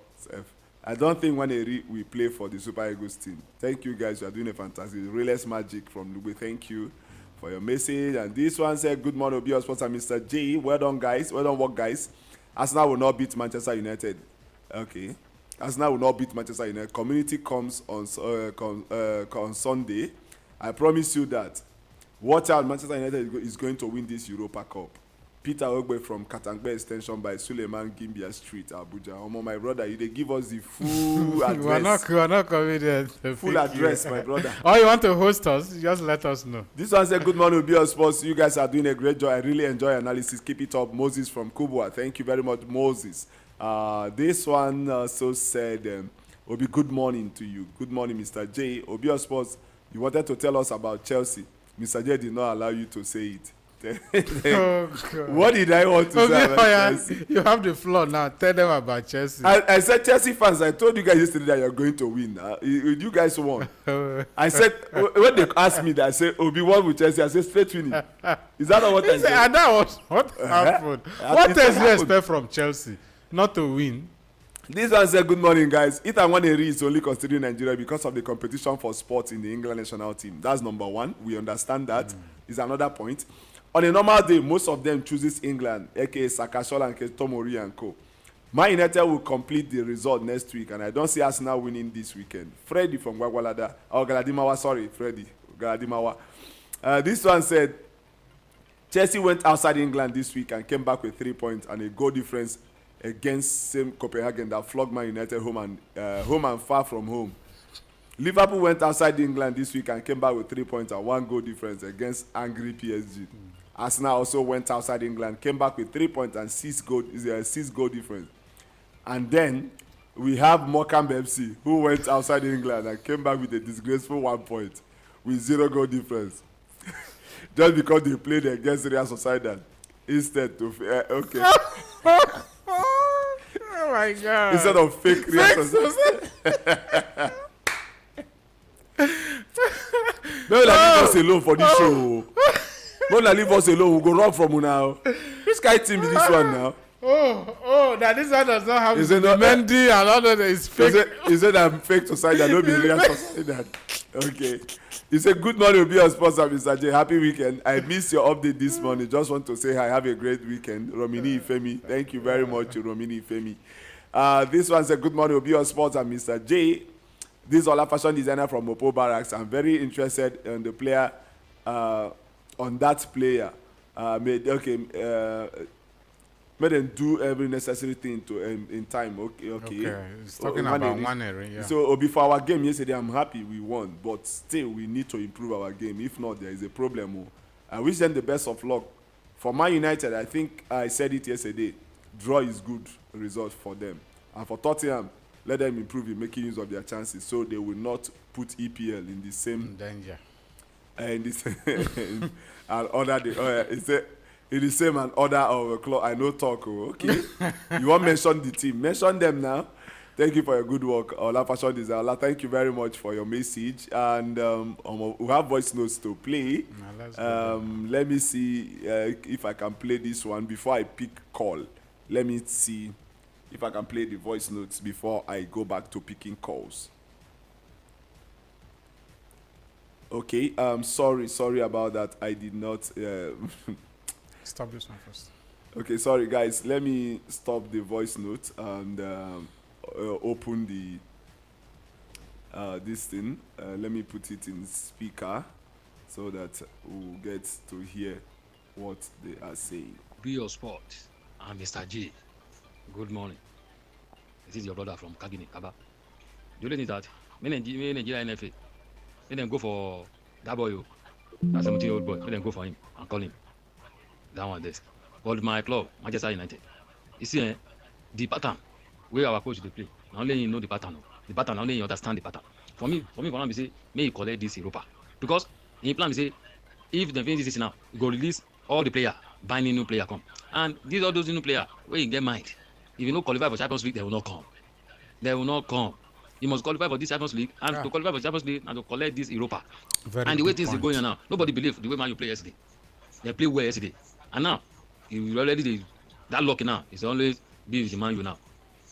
I don't think when we play for the Super Eagles team. Thank you guys. You are doing a fantastic. Realest magic from Lugbe. Thank you for your message. And this one said, good morning, Obi Sports and Mr. J. Well done, guys. Well done, work, guys. Arsenal will not beat Manchester United. Okay. Arsenal will not beat Manchester United. Community comes on Sunday. I promise you that. Watch out, Manchester United is going to win this Europa Cup. Peter Ogbe from Katangbe Extension by Suleiman Gimbia Street, Abuja. My brother, they give us the full address. We're not committed. Full address, my brother. Oh, you want to host us? Just let us know. This one said, good morning, Obi Sports. You guys are doing a great job. I really enjoy analysis. Keep it up. Moses from Kubwa. Thank you very much, Moses. This one also said, Obi, good morning to you. Good morning, Mr. J. Obi Sports, you wanted to tell us about Chelsea. Mr. J did not allow you to say it. Oh, what did I want to say about Chelsea? You have the floor now. Tell them about Chelsea. I said, Chelsea fans, I told you guys yesterday that you're going to win. You guys won. I said, when they asked me that, I said, Obi, what with Chelsea? I said, straight winning. Is that not what I said? And that was what happened. What else do you expect from Chelsea? Not to win. This one said, good morning, guys. Ethan Waneri is only considering Nigeria because of the competition for sports in the England national team. That's number one. We understand that. Is another point. On a normal day, most of them chooses England, aka Sakashol and Tomori and co. Man United will complete the result next week, and I don't see Arsenal winning this weekend. Freddy from Gwagwalada, Galadimawa, sorry, Freddy, Galadimawa. This one said, Chelsea went outside England this week and came back with 3 points and a goal difference against same Copenhagen that flogged Man United home and far from home. Liverpool went outside England this week and came back with 3 points and 1 goal difference against angry PSG. Arsenal also went outside England, came back with 3 points and 6 goal difference. And then we have Morecambe FC, who went outside England and came back with a disgraceful 1 point with 0 goal difference. Just because they played against Real Sociedad instead of okay. Oh my God! Instead of fake Real Sociedad. Don't leave us alone for this show. Don't leave us alone. We'll go run from now. Which guy team is this one now? That this one does not have Mendy and all that is fake. He said I'm fake Sociedad, don't be Real Sociedad. Okay. He said, good morning, be a sponsor, Mr. J. Happy weekend. I missed your update this morning. Just want to say hi. Have a great weekend. Romini Ifemi. Thank you very much, Romini Ifemi. This one said, good morning, be a sponsor, Mr. J. This is Ola fashion designer from Mopo Barracks. I'm very interested in the player, on that player. Made them do every necessary thing to in time. Okay. It's talking about one area. Yeah. So before our game yesterday, I'm happy we won, but still we need to improve our game. If not, there is a problem. I wish them the best of luck. For Man United, I think I said it yesterday. Draw is good result for them, and for Tottenham, let them improve in making use of their chances, so they will not put EPL in the same danger. And this and other day, It is same an order of a club. I know talk. Okay. You want to mention the team? Mention them now. Thank you for your good work, Ola Fashion Designer. Thank you very much for your message. And we have voice notes to play. Let me see if I can play this one before I pick call. Let me see if I can play the voice notes before I go back to picking calls. Okay. Sorry about that. I did not. Stop this one first. Okay, sorry guys. Let me stop the voice note and open the this thing. Let me put it in speaker so that we'll get to hear what they are saying. Be your sport. I'm Mr. J. Good morning. This is your brother from Kagini, Kaba. The only thing is that me Nigeria NFA, let them go for that boy, that 17-year-old boy. Let them go for him and call him. That one this. But my club, Manchester United, you see, the pattern where our coach they play. Not only you know the pattern, only you understand the pattern. For me, we say, may you collect this Europa. Because in plan, we say, if the finish this now, you go release all the player, buy new player come. And these all those new player, where you get mind. If you don't qualify for Champions League, they will not come. They will not come. You must qualify for this Champions League, and to qualify for Champions League and to collect this Europa. And the way things are going on now, nobody believe the way Man U play yesterday. They play well yesterday. And now, you already that lucky now is always be with the Man U now.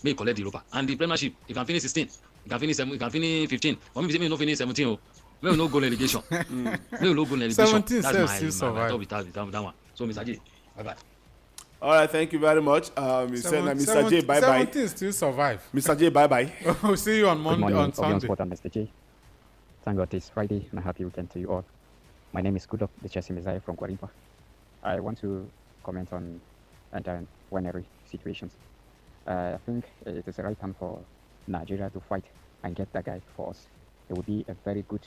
May collect the Europa. And the Premiership, you can finish 16, you can finish 7, you can finish 15. For me, no finish 17. Oh. May no goal relegation. May no goal relegation. 17 That's my survive. that one. So Mr. J, bye. All right, thank you very much. Mr. J, bye bye. 17 still survive. Mr. J, bye bye. We'll see you on Monday, Good morning, on Sunday. Sport, I'm Mr. J. Thank God it's Friday and a happy weekend to you all. My name is Goodluck, the Chelsea Messiah from Kwarimpa. I want to comment on Waneri situations. I think it is the right time for Nigeria to fight and get that guy for us. It would be a very good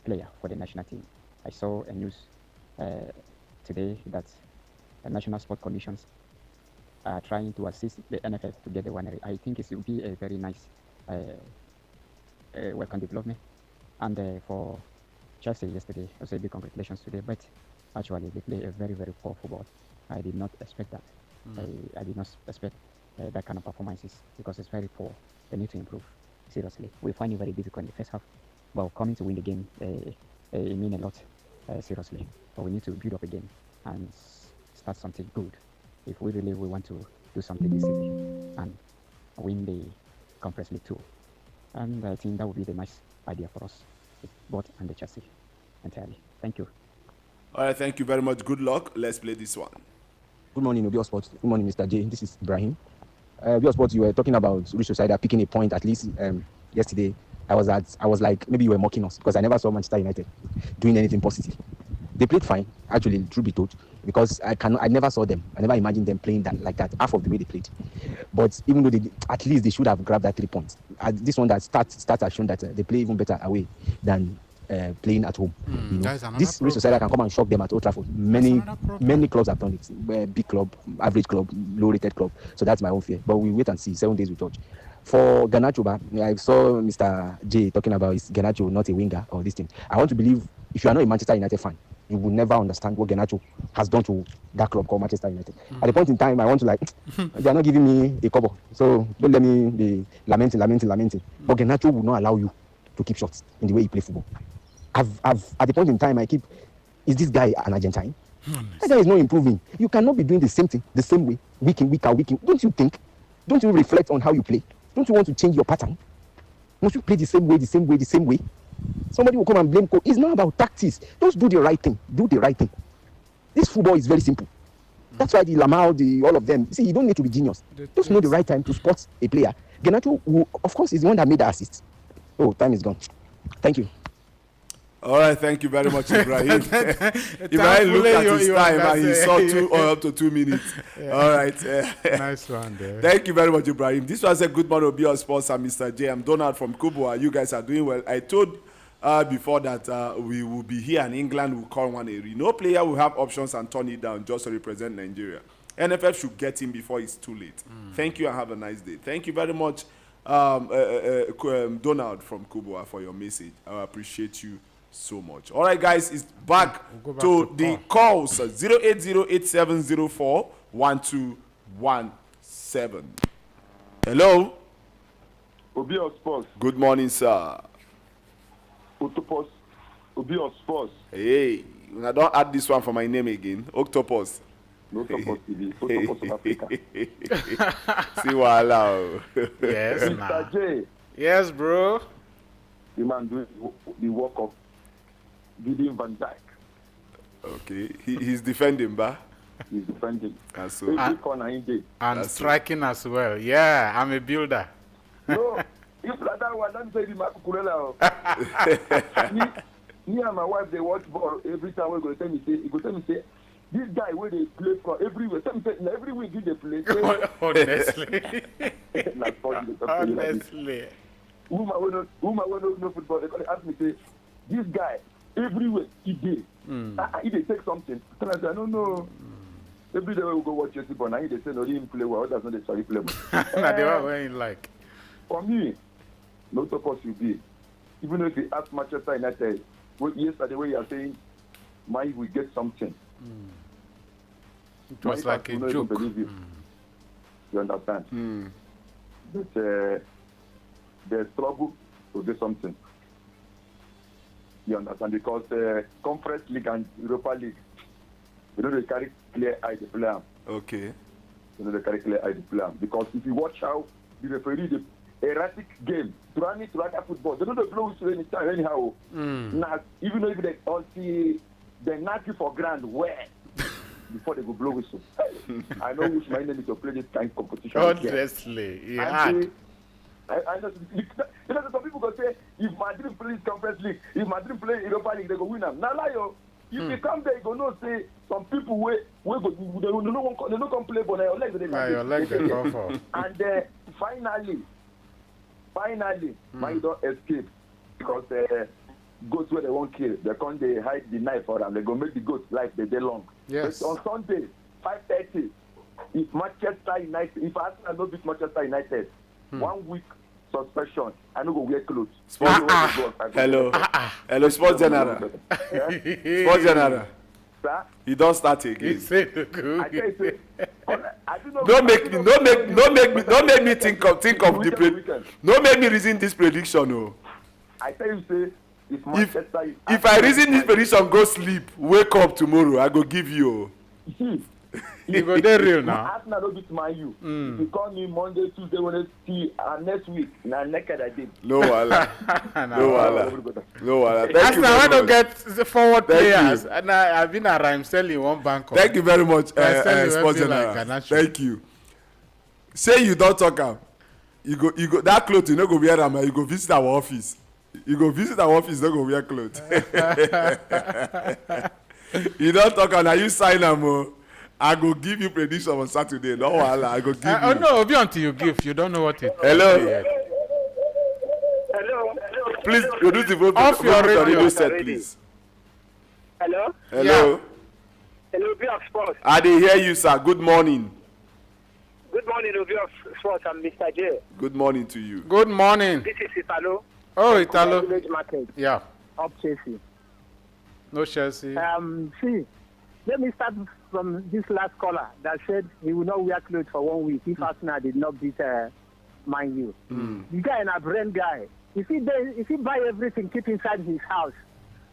player for the national team. I saw a news today that the National Sport Commissions are trying to assist the NFF to get the Waneri. I think it will be a very nice welcome development. And for Chelsea yesterday, I say big congratulations today, but actually they play a very, very poor football. I did not expect that. I did not expect that kind of performances because it's very poor. They need to improve, seriously. We find it very difficult in the first half, but coming to win the game, it means a lot, seriously. But we need to build up again and start something good if we really want to do something this season and win the Conference League 2. And I think that would be the nice idea for us, both and the Chelsea entirely. Thank you. All right, thank you very much. Good luck. Let's play this one. Good morning, Obio Sports. Good morning, Mr. J. This is Ibrahim. Obio Sports, you were talking about Rich Society picking a point at least yesterday. I was like, maybe you were mocking us because I never saw Manchester United doing anything positive. They played fine, actually, truth be told, because I never saw them. I never imagined them playing that like that, half of the way they played. But even though at least they should have grabbed that 3 points. This one that stats have shown that they play even better away than playing at home. You know? This Real Society can come and shock them at Old Trafford. Many clubs have done it. Big club, average club, low-rated club. So that's my own fear. But we wait and see. 7 days we judge. For Garnacho, I saw Mr. J talking about is Garnacho not a winger or this thing. I want to believe if you are not a Manchester United fan, you will never understand what Garnacho has done to that club called Manchester United. At the point in time, I want to they are not giving me a cover. So don't let me be lamenting. But Garnacho will not allow you to keep shots in the way you play football. At the point in time, is this guy an Argentine? That guy is not improving. You cannot be doing the same thing, the same way, week in, week out. Don't you think? Don't you reflect on how you play? Don't you want to change your pattern? Must you play the same way? Somebody will come and blame coach. It's not about tactics. Just do the right thing. This football is very simple. That's why the Lamar, all of them. See, you don't need to be genius. Just know the right time to spot a player. Garnacho, who, of course, is the one that made the assist. Oh, time is gone. Thank you. All right, thank you very much, Ibrahim. Ibrahim looked at his time and he saw up to 2 minutes. Yeah. All right. Nice one there. Thank you very much, Ibrahim. This was a good morning of your sponsor, Mr. J. I'm Donald from Kubwa. You guys are doing well. I told before that we will be here in England. We'll call one area. No player will have options and turn it down just to represent Nigeria. NFF should get him before it's too late. Thank you and have a nice day. Thank you very much, Donald from Kubwa, for your message. I appreciate you so much. All right, guys, it's back We'll go back to to the calls. 08087041217. Hello. Obi of Sports, Good morning, sir. Octopus, Obi of Sports, Hey, I don't add this one for my name again. Octopus. no Octopus TV, Octopus of Africa. See wala. Yes, Mr. nah. J, Yes, bro. the man doing the work of Gideon Van Dijk. Okay, he's defending, ba. He's defending. And so, Every corner he did. And That's striking as well. Yeah, I'm a builder. No, if like that one, don't say the Marco Kurela. Me and my wife, they watch ball every time. We go tell me say, this guy where they play from everywhere. Tell me say, every week they play. Honestly. Like, funny, they talk to you like this. Honestly. Woman will not know football. They call ask me say, this guy everywhere he did. He dey take something. Tell I say, I don't know. Every day we go watch Chelsea, but now he dey say no, he didn't play well. Others not dey sorry play well. Nah, they were wearing like. For me, no support you be. Even if you ask Manchester United, yesterday when you are saying, "Man, we get something." It was like a Man, joke. believe you. You understand? But they struggle to do something. You understand? Because Conference League and Europa League, you know they carry clear eye to play them. okay. You know they carry clear eye to play them. Because if you watch how the referee the erratic game, Turani football, they don't blow whistle anytime anyhow. Now, even though if they until they knock you for grand where before they go blow whistle. I know which my enemy to play this kind of competition. Honestly, yeah. I know, you know, some people go say, if Madrid plays Conference League, if Madrid play Europa League, they go win them. Now, yo, if you come there, you go know, say, some people go, they don't come play, but your legs, Your legs they come for. And finally, man, you don't escape because goats where they won't kill, they come, they hide the knife for them. They go make the goats life the day long. Yes. But on Sunday, 5:30, if Manchester United, if Arsenal don't beat Manchester United, 1 week suspension, I no go wear clothes. Hello. Hello, Sports General. Sports General. Sir? He don't start He again. said, I tell you, say, I do not- Don't make me think of the don't make me reason this prediction. Oh. I tell you, say, if Manchester, If I reason this prediction, go sleep, wake up tomorrow, I go give you. see, You go there real now. Arsenal don't beat Man U. If you call me Monday, Tuesday, Wednesday, next week, na naked I did. No wala. No wala. No wala. Thank you Arsenal very want to much. get the forward Thank players, you. and I've been around selling one bank. Thank you very much, I send you Sports everything General. like Garnacho. Thank you. Say you don't talk am. You go that cloth you no go wear am. You go visit our office. You go visit our office, no go wear cloth. You don't talk am, na you sign am o. I go give you prediction on Saturday. No wahala, I go give you. Oh no, be until you give. You don't know what it. Hello. Hello. Please reduce the volume Off your radio. set, please. Hello. Hello. Hello, Obi of Sports. I dey hear you, sir. Good morning. Good morning, Obi of Sports. I'm Mr. J. Good morning to you. Good morning. This is Italo. Oh, Italo. Village Market, Yeah. up Chelsea. No Chelsea. See, let me start from this last caller that said he will not wear clothes for 1 week if Arsenal did not beat Man U. The guy is a brand guy. If he buy everything, keep inside his house,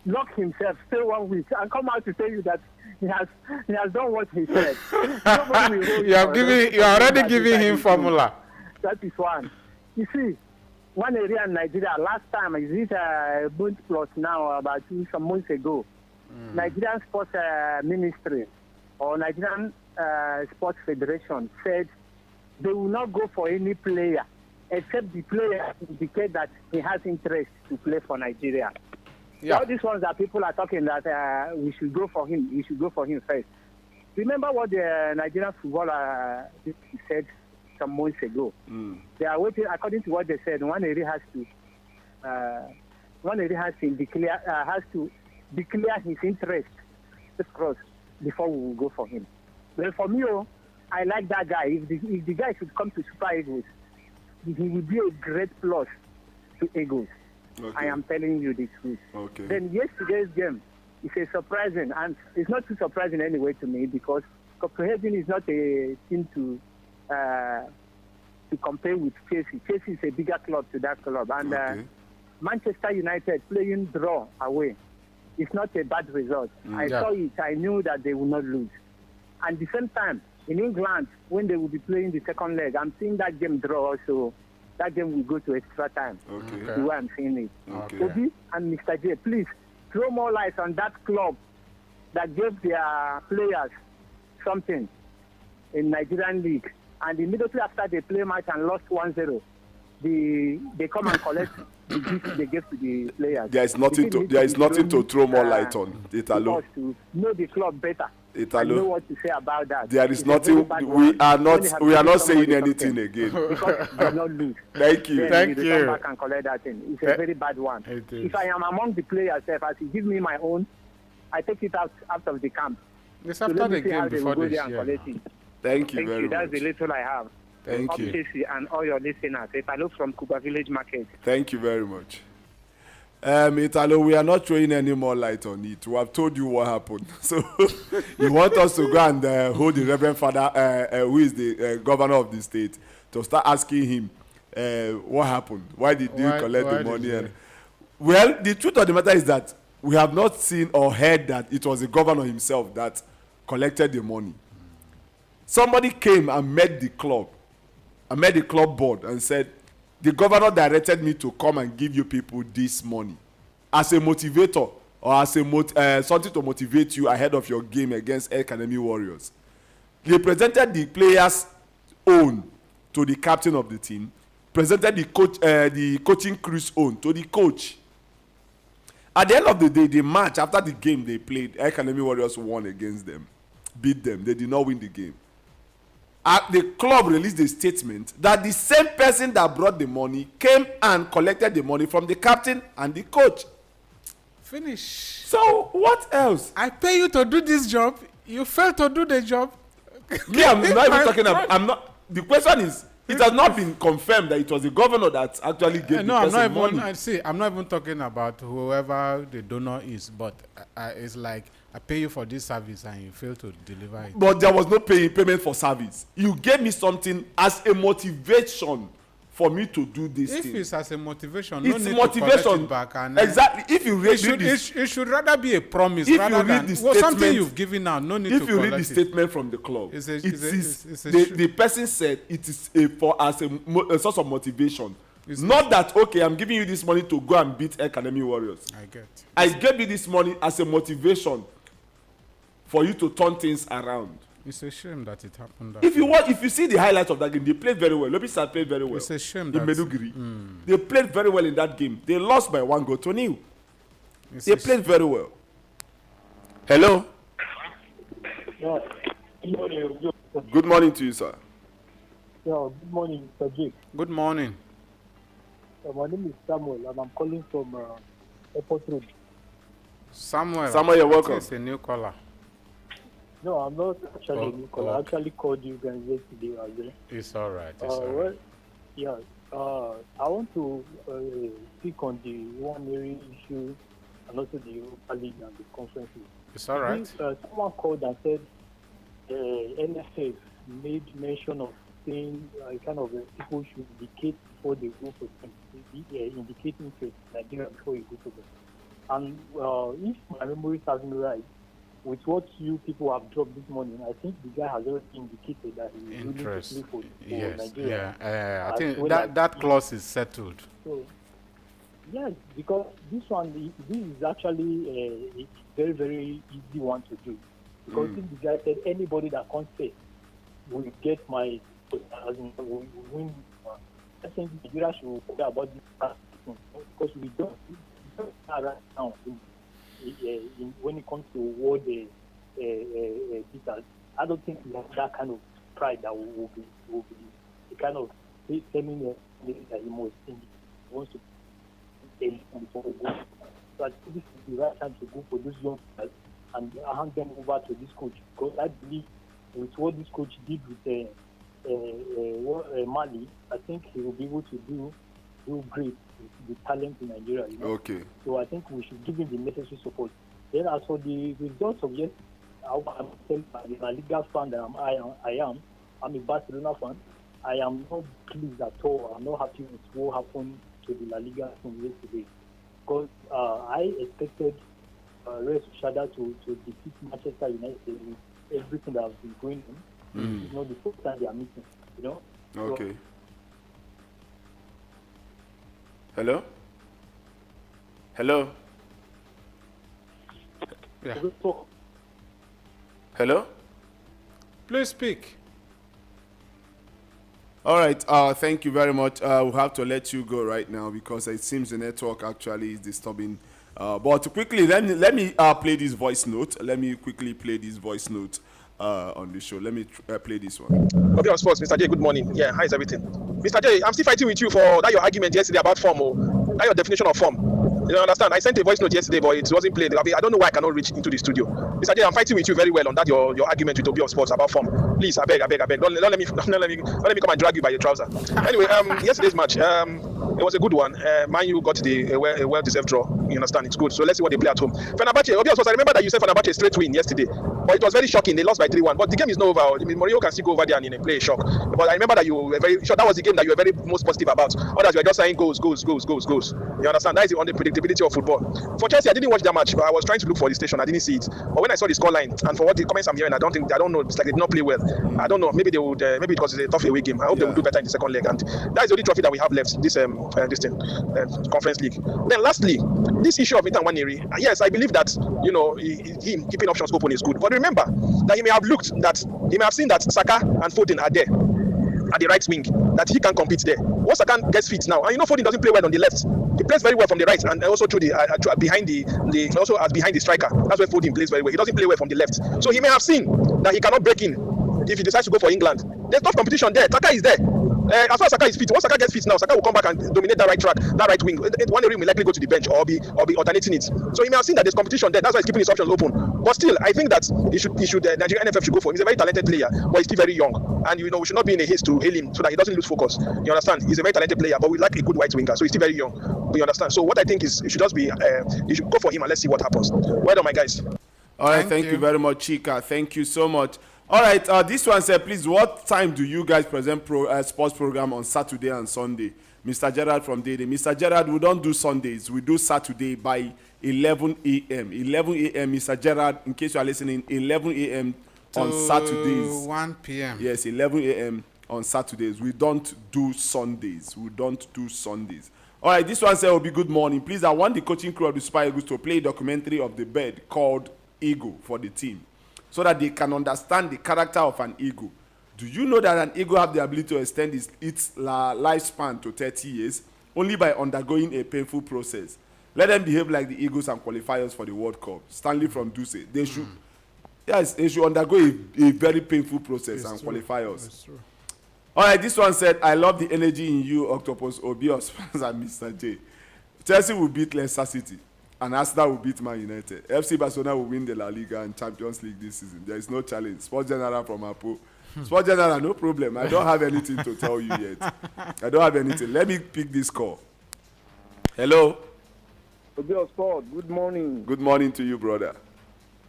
lock himself, stay 1 week, and come out to tell you that he has done what he said. Nobody will hold You are for giving. it. You are already giving him formula. That is one. You see, one area in Nigeria, last time, is it Bund Plus now, about some months ago, Nigerian Sports Ministry or Nigerian Sports Federation said they will not go for any player except the player indicate that he has interest to play for Nigeria. Yeah. All these ones that people are talking that we should go for him. We should go for him first. Remember what the Nigerian footballer said some months ago. They are waiting. According to what they said, one area has to declare his interest before we will go for him. Well, for me, I like that guy. If the guy should come to Super Eagles, he will be a great plus to Eagles. Okay. I am telling you the truth. Okay. Then yesterday's game is a surprising, and it's not too surprising anyway to me because Copenhagen is not a team to compare with Chelsea. Chelsea is a bigger club to that club, and Okay. Manchester United playing draw away is not a bad result. I Yeah. saw it. I knew that they will not lose. And at the same time, in England, when they will be playing the second leg, I'm seeing that game draw also. That game will go to extra time. Okay. The way I'm seeing it. Okay. Obi and Mr. J, please throw more light on that club that gave their players something in Nigerian League. And immediately after they play match and lost 1-0, they come and collect the gift they gave to the players. There is nothing The to team there is needs nothing to be throw more thrown, light on. Italo. us to know the club better. Italo. And know what to say about that. There is It's a very nothing. bad We one. are When they not. have We are given not saying somebody anything something, again. because they not lose. Thank you. Then Thank they you. come back and collect that thing. It's a very bad one. It is. If I am among the players, if I give me my own, I take it out of the camp. It's So after let the me see how game they before will go they there and share. collect it. Thank you Thank very you. That's much. the little I have. Thank you. Updates and all your listeners. If I look from Kuba Village Market. Thank you very much. Italo, we are not throwing any more light on it. We have told you what happened. So you want us to go and hold the Reverend Father, who is the governor of the state, to start asking him what happened. Why did you collect why the did money? you? Well, the truth of the matter is that we have not seen or heard that it was the governor himself that collected the money. Somebody came and met the club. I met the club board and said, the governor directed me to come and give you people this money as a motivator or as a something to motivate you ahead of your game against Academy Warriors. They presented the players' own to the captain of the team, presented the coaching crew's own to the coach. At the end of the day, the match after the game they played, Academy Warriors won against them, beat them. They did not win the game. The club released a statement that the same person that brought the money came and collected the money from the captain and the coach. Finish. So what else? I pay you to do this job. You fail to do the job. Me, I'm not even talking about. I'm not. The question is, it has not been confirmed that it was the governor that actually gave No, the I'm person not even. money. See, I'm not even talking about whoever the donor is, but it's like I pay you for this service and you fail to deliver it. But there was no payment for service. You gave me something as a motivation for me to do this If thing. it's as a motivation, It's no need motivation. to collect it back. And, Exactly. If you it read should, this, it should rather be a promise If rather you read than the well, something statement- you've given out. No need if to you collect read the it. statement from the club, It's a- it it's a- is it's a the person said it is a source of motivation. It's Not that okay, I'm giving you this money to go and beat Academy Warriors. I get. I gave you this money as a motivation for you to turn things around. It's a shame that it happened. That If you way. watch, if you see the highlights of that game, they played very well. Lobisa played very well. It's a shame in that- Meduguri. They played very well in that game. They lost by 1-0. It's They a played very well. Hello. Yeah. Good morning to you, sir. Yeah, good morning, Mr. Jake. Good morning. My name is Samuel, and I'm calling from Airport Road. Samuel, Samuel, you're I think welcome. It's a new caller. No, I'm not actually a new caller. I okay. actually called you guys yesterday as well. It's all right. It's all right. Well, yeah. I want to speak on the one area issue and also the Europa League and the conferences. It's all right. Someone called and said NFF made mention of saying kind of people should indicate before they go for them, indicating to Nigeria before you go to them. And if my memory serves me right, with what you people have dropped this morning, I think the guy has already indicated that he is willing to Interest. play for Yes. Nigeria. Yeah. I As think well that as- that clause is settled. So, yes, because this is actually a very, very easy one to do. Because if the guy said anybody that comes first will get my, as in, will win. I think Nigeria should forget about this because we don't have right now when it comes to world beaters. I don't think we have that kind of pride that will be the kind of telling that he must think he wants to play before we go. So I think this is the right time to go for those young players and hand them over to this coach, because I believe with what this coach did with Mali, I think he will be able to do great the talent in Nigeria. Okay. So I think we should give him the necessary support. Then as for the results of yesterday, I'm a La Liga fan that I am. I'm a Barcelona fan. I am not pleased at all. I'm not happy with what happened to the La Liga from yesterday. Because I expected Real Sociedad to defeat Manchester United with everything that has been going on. It's not the first time they are meeting, Okay. Hello? Hello? Yeah. So, Hello? Please speak. All right. Thank you very much. We'll have to let you go right now because it seems the network actually is disturbing. But quickly, let me play this voice note. Let me quickly play this voice note on the show. Let me play this one. Okay, on sports, Mr. J. Good morning. Yeah, how is everything, Mr. J? I'm still fighting with you for that your argument yesterday about form. That your definition of form. You understand? I sent a voice note yesterday, but it wasn't played. I don't know why I cannot reach into the studio. Mr. J, I'm fighting with you very well on that your argument with Obi of Sports about form. Please, I beg. Don't let me come and drag you by your trouser. Anyway, yesterday's match, it was a good one. Man U got a well-deserved draw. You understand? It's good. So let's see what they play at home. Fenerbahce, Obi of Sports, I remember that you said Fenerbahce straight win yesterday, but it was very shocking. They lost by 3-1. But the game is not over. I mean, Mourinho can still go over there and play a shock. But I remember that you were very sure that was the game that you were very most positive about. Others were just saying goals. You understand? That is the unpredictability of football. For Chelsea, I didn't watch that match, but I was trying to look for the station. I didn't see it. But when I saw the scoreline and for what the comments I'm hearing, I don't know. It's like they did not play well. I don't know. Maybe they would. Maybe it was a tough away game. I hope they will do better in the second leg. And that is the only trophy that we have left. This Conference League. Then lastly, this issue of Ethan Nwaneri. Yes, I believe that him keeping options open is good. But remember that he may have seen that Saka and Foden are there at the right wing, that he can compete there. Once Saka gets fit now, and Foden doesn't play well on the left. He plays very well from the right and also through the behind the striker. That's where Foden plays very well. He doesn't play well from the left. So he may have seen that he cannot break in if he decides to go for England. There's tough competition there. Saka is there. As far as Saka is fit, once Saka gets fit now, Saka will come back and dominate that right track, that right wing. One area will likely go to the bench or be alternating it. So he may have seen that there's competition there. That's why he's keeping his options open. But still, I think that Nigerian NFF should go for him. He's a very talented player, but he's still very young. And we should not be in a haste to hail him so that he doesn't lose focus. You understand? He's a very talented player, but we like a good right winger, so he's still very young. You understand? So what I think is you should go for him and let's see what happens. Well done, my guys. All right, thank you very much, Chika. Thank you so much. All right, this one said, please, what time do you guys present sports program on Saturday and Sunday? Mr. Gerard from Dede. Mr. Gerard, we don't do Sundays. We do Saturday by 11 a.m. 11 a.m., Mr. Gerard, in case you are listening, 11 a.m. on Saturdays. 1 p.m. Yes, 11 a.m. on Saturdays. We don't do Sundays. All right, this one said, Obi, good morning. Please, I want the coaching crew of the Super Eagles to play a documentary of the bird called Eagle for the team, so that they can understand the character of an eagle. Do you know that an eagle have the ability to extend its lifespan to 30 years only by undergoing a painful process? Let them behave like the Eagles and qualifiers for the World Cup. Stanley from Duce. They should undergo a very painful process and qualifiers. It's true. All right, this one said, I love the energy in you, Octopus, Obi, and Mr. J. Chelsea will beat Leicester City, and Arsenal will beat Man United. FC Barcelona will win the La Liga and Champions League this season. There is no challenge. Sports General from Apo. Sports General, no problem. I don't have anything to tell you yet. I don't have anything. Let me pick this call. Hello? Obi of Sport, good morning. Good morning to you, brother.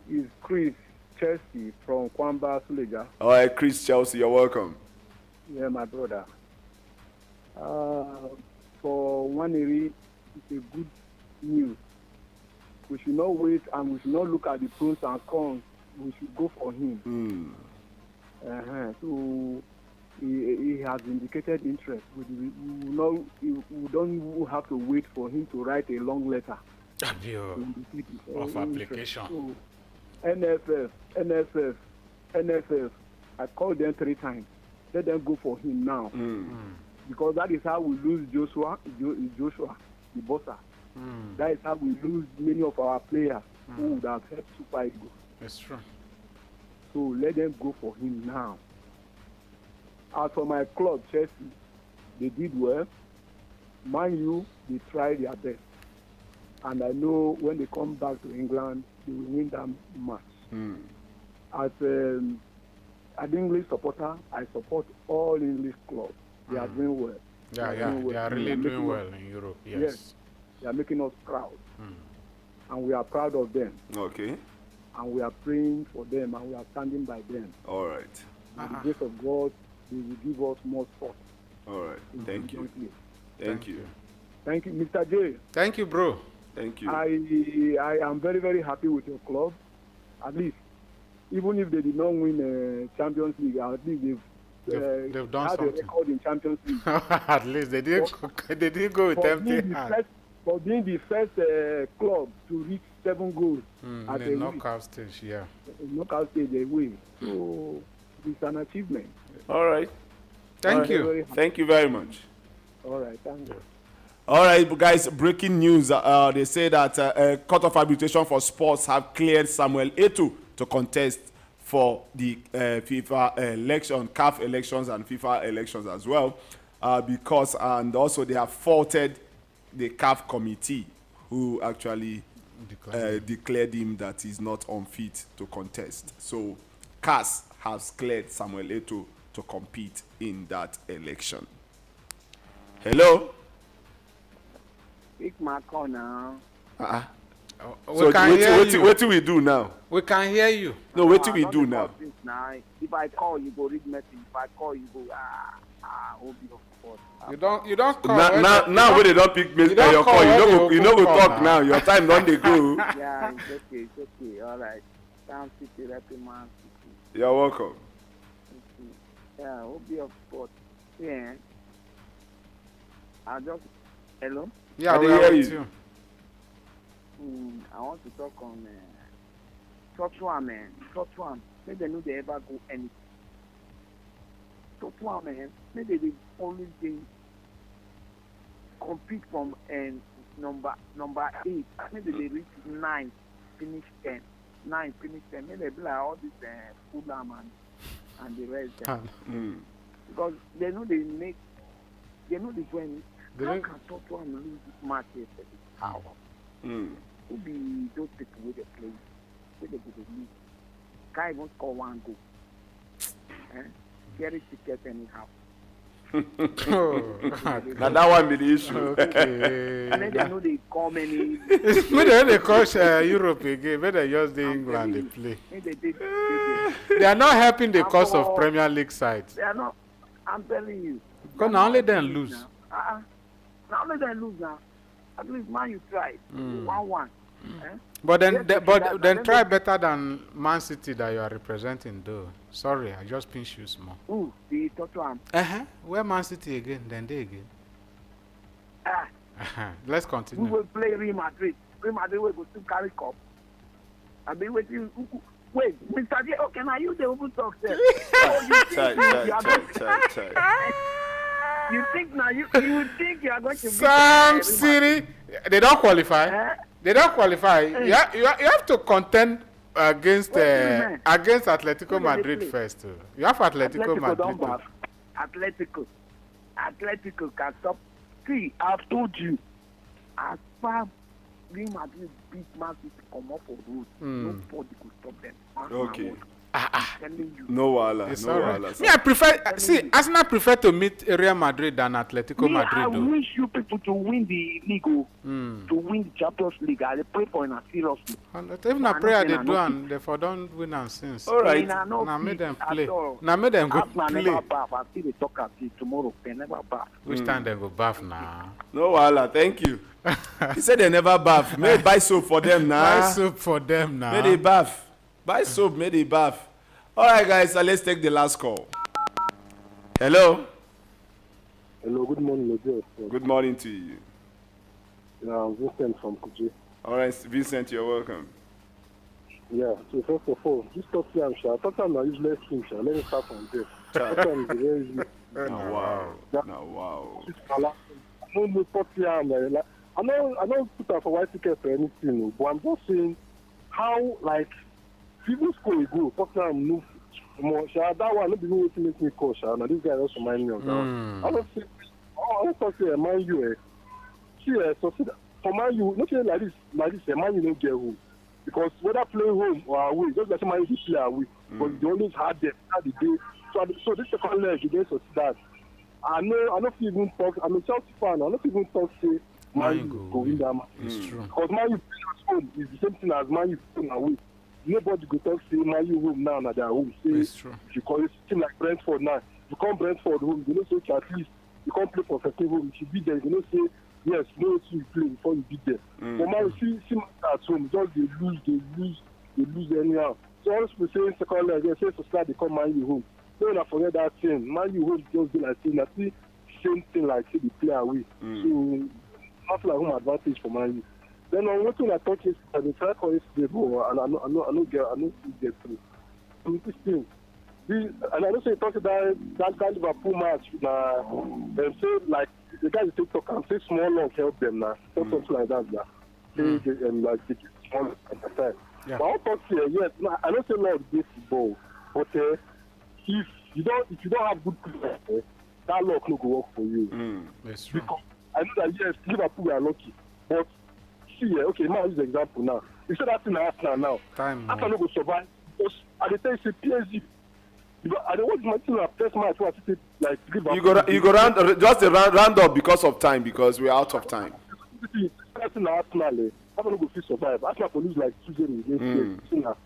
It's Chris Chelsea from Kwamba, Suleja. All right, Chris Chelsea, you're welcome. Yeah, my brother. For Nwaneri, it's a good news. We should not wait and we should not look at the pros and cons. We should go for him. So he has indicated interest. We don't even have to wait for him to write a long letter of application. So, NFF, I called them 3 times. Let them go for him now. Because that is how we lose Joshua, the bosser. That is how we lose many of our players who would have helped Super Eagles. That's true. So let them go for him now. As for my club, Chelsea, they did well. Man U, they tried their best. And I know when they come back to England, they will win that match. As an English supporter, I support all English clubs. They are doing well. Yeah, they are really doing well in Europe. Yes. They are making us proud. And we are proud of them. Okay. And we are praying for them and we are standing by them. All right. By the grace of God, they will give us more support. All right. Thank you. Thank you. Thank you, Mr. J. Thank you, bro. Thank you. I am very, very happy with your club. At least, even if they did not win Champions League, at least they've done had something. a record in Champions League. At least they didn't go with empty hands. For being the first club to reach 7 goals at in the knockout stage, knockout stage away. So it's an achievement. All right. Thank you. Thank you very much. All right, thank you. All right, guys, breaking news. They say that Court of Arbitration for Sports have cleared Samuel Eto'o to contest for the FIFA election, CAF elections and FIFA elections as well, because, and also they have faulted the CAF committee who actually declared him that he's not unfit to contest. So CAS has cleared Samuel Eto'o to compete in that election. Hello? Pick my call now. So what do we do now? We can hear you. No, what do we do now? If I call, you go read message. If I call, you go You don't call. Now when they don't pick your call, you don't go talk now. Your time don't they go. Yeah, it's okay. All right. Sound City, Rapping Man City. You're welcome. Yeah, Obi of Sport. Yeah. Hello? Yeah, we hear you. I want to talk on Tottenham, man. Tottenham, maybe they know they ever go anything. Tottenham, man, maybe they always compete from number 8. Maybe they reach 9, finish 10. 9, finish 10. Maybe they be like all this Fulham and the rest. Because they know they join. How can Tottenham lose this match yesterday? How? Who be those people with the play? With the good league? Can't even score 1 goal. Carry ticket anyhow. Now that one be the issue. Okay. And then they know they call many. When they coach Europe again, when they just the England they play. They are not helping the cause of Premier League sides. They are not. I'm telling you. Because now only them lose. Now let them lose now. At least Man you tried. 1-1. But then try better than Man City that you are representing though. Sorry, I just pinch you small. Ooh, the Tottenham. Where Man City again? Then they again. Let's continue. We will play Real Madrid. Real Madrid will go to carry cup. I've been waiting. Wait, Mr. J, okay, now you the open talk there. You think now you think you are going to Sam City, they don't qualify. They don't qualify. You have to contend against Atletico Madrid first. You have Atletico Madrid. Atletico can stop. See, I've told you, as far Real Madrid beat Man City come off for road, nobody could stop them. Okay. You. No wala. It's no all wala. right. I prefer. See, Arsenal prefer to meet Real Madrid than Atletico Madrid. I wish you people to win the league, to win the Champions League. I pray for it seriously. Even a prayer they do and they for don't win and since. All right. Now make them play. Now make them go play. Never bath. I see the talk until tomorrow. They never bath. Which time they go bath now? No wala. Thank you. He said they never bath. May buy soap for them now. Buy soap for them now. May they bath. Buy soap. May they bath. All right, guys. So let's take the last call. Hello. Hello. Good morning, Lord. Good morning to you. I'm Vincent from Kuji. All right, Vincent, you're welcome. Yeah. So first of all, this Tottenham, Tottenham are useless team. Let me start from there. Tottenham is very easy. Wow. I don't know Tottenham. I don't put out for white ticket for anything, but I'm just saying how people score a goal. Tottenham move more. That one, not even waiting make me call. Now this guy also remind me of that one. I don't say. I don't say Man U. So for Man U, not like this. Man U don't get home because whether playing home or away, just like Man U play away, but they always had them at the day. So this second leg against Sociedad, I don't even talk. I'm a Chelsea fan. I don't even talk say Man U go win that match. It's true. Because Man U playing at home is the same thing as Man U playing away. Nobody go talk say Man U home now at their home. Say It's true. if you call it a team like Brentford now, you come Brentford home, you know say okay, at least you can't play for 15 home. If you beat them, you know say yes, you know what you play before you beat them. But Man U see Man U at home, just they lose anyhow. So all people saying second leg, they say to start they come Man U home. Don't forget that thing. Man U home just be like saying that same thing like say they play away. So not like home advantage for Man U. Then on one thing I thought is that they try for yesterday, and I know get through. This thing. And I know say talk about that Liverpool match them say like the guys they talk and say small luck help them now. Something like that now. Like they get small luck at the time. Yeah. But I'll talk here, yes, I don't say luck is football, but if you don't have good players, that luck no go work for you. That's true. Because I know that yes, Liverpool are lucky, but see, okay, now use the example now. You say that in Arsenal now. Arsenal no go survive because I dey tell you say PSG. I don't want my team at first match where I say like Liverpool. You go round just a round up because of time because we're out of time. Starting Arsenal, Arsenal go fit survive. Arsenal go lose like 2-0 against PSG.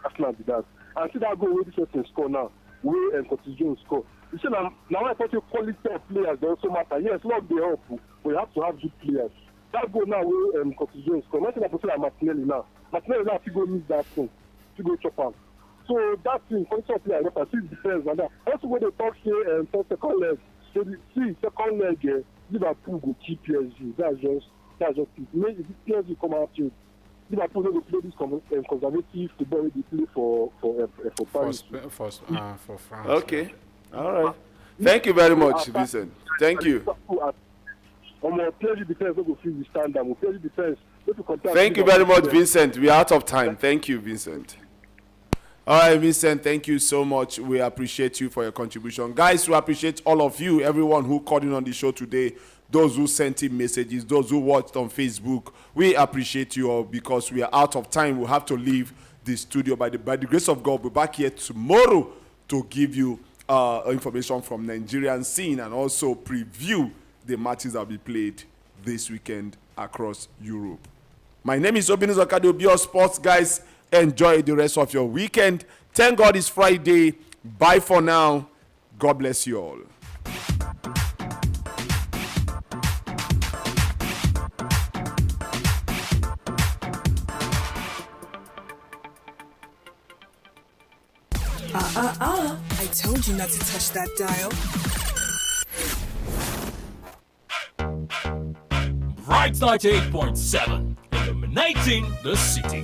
Arsenal be that. And see that goal where this person score now, where Curtis Jones score. You see now I thought your quality of players they also matter. Yes, luck they help, but you have to have good players. That goal now where Curtis Jones score. Nothing I consider Martinelli now. Martinelli now he go miss that thing. He go chop am. So that thing, quality of players, I see defense and that. Also when they talk here for second leg, so second leg Liverpool go keep PSG. That's just it. Maybe if PSG come out to Liverpool no go play this conservative football they play for Paris. For France. Okay. All right. Thank you very much, Vincent. Thank you. Thank you very much, Vincent. We are out of time. Thank you, Vincent. All right, Vincent, thank you so much. We appreciate you for your contribution. Guys, we appreciate all of you, everyone who called in on the show today, those who sent in messages, those who watched on Facebook. We appreciate you all because we are out of time. We'll have to leave the studio. By the grace of God, we'll be back here tomorrow to give you information from Nigerian scene and also preview the matches that will be played this weekend across Europe. My name is Obinus Okado, your sports guys. Enjoy the rest of your weekend. Thank God it's Friday. Bye for now. God bless you all. I told you not to touch that dial. Right 98.7, illuminating the city.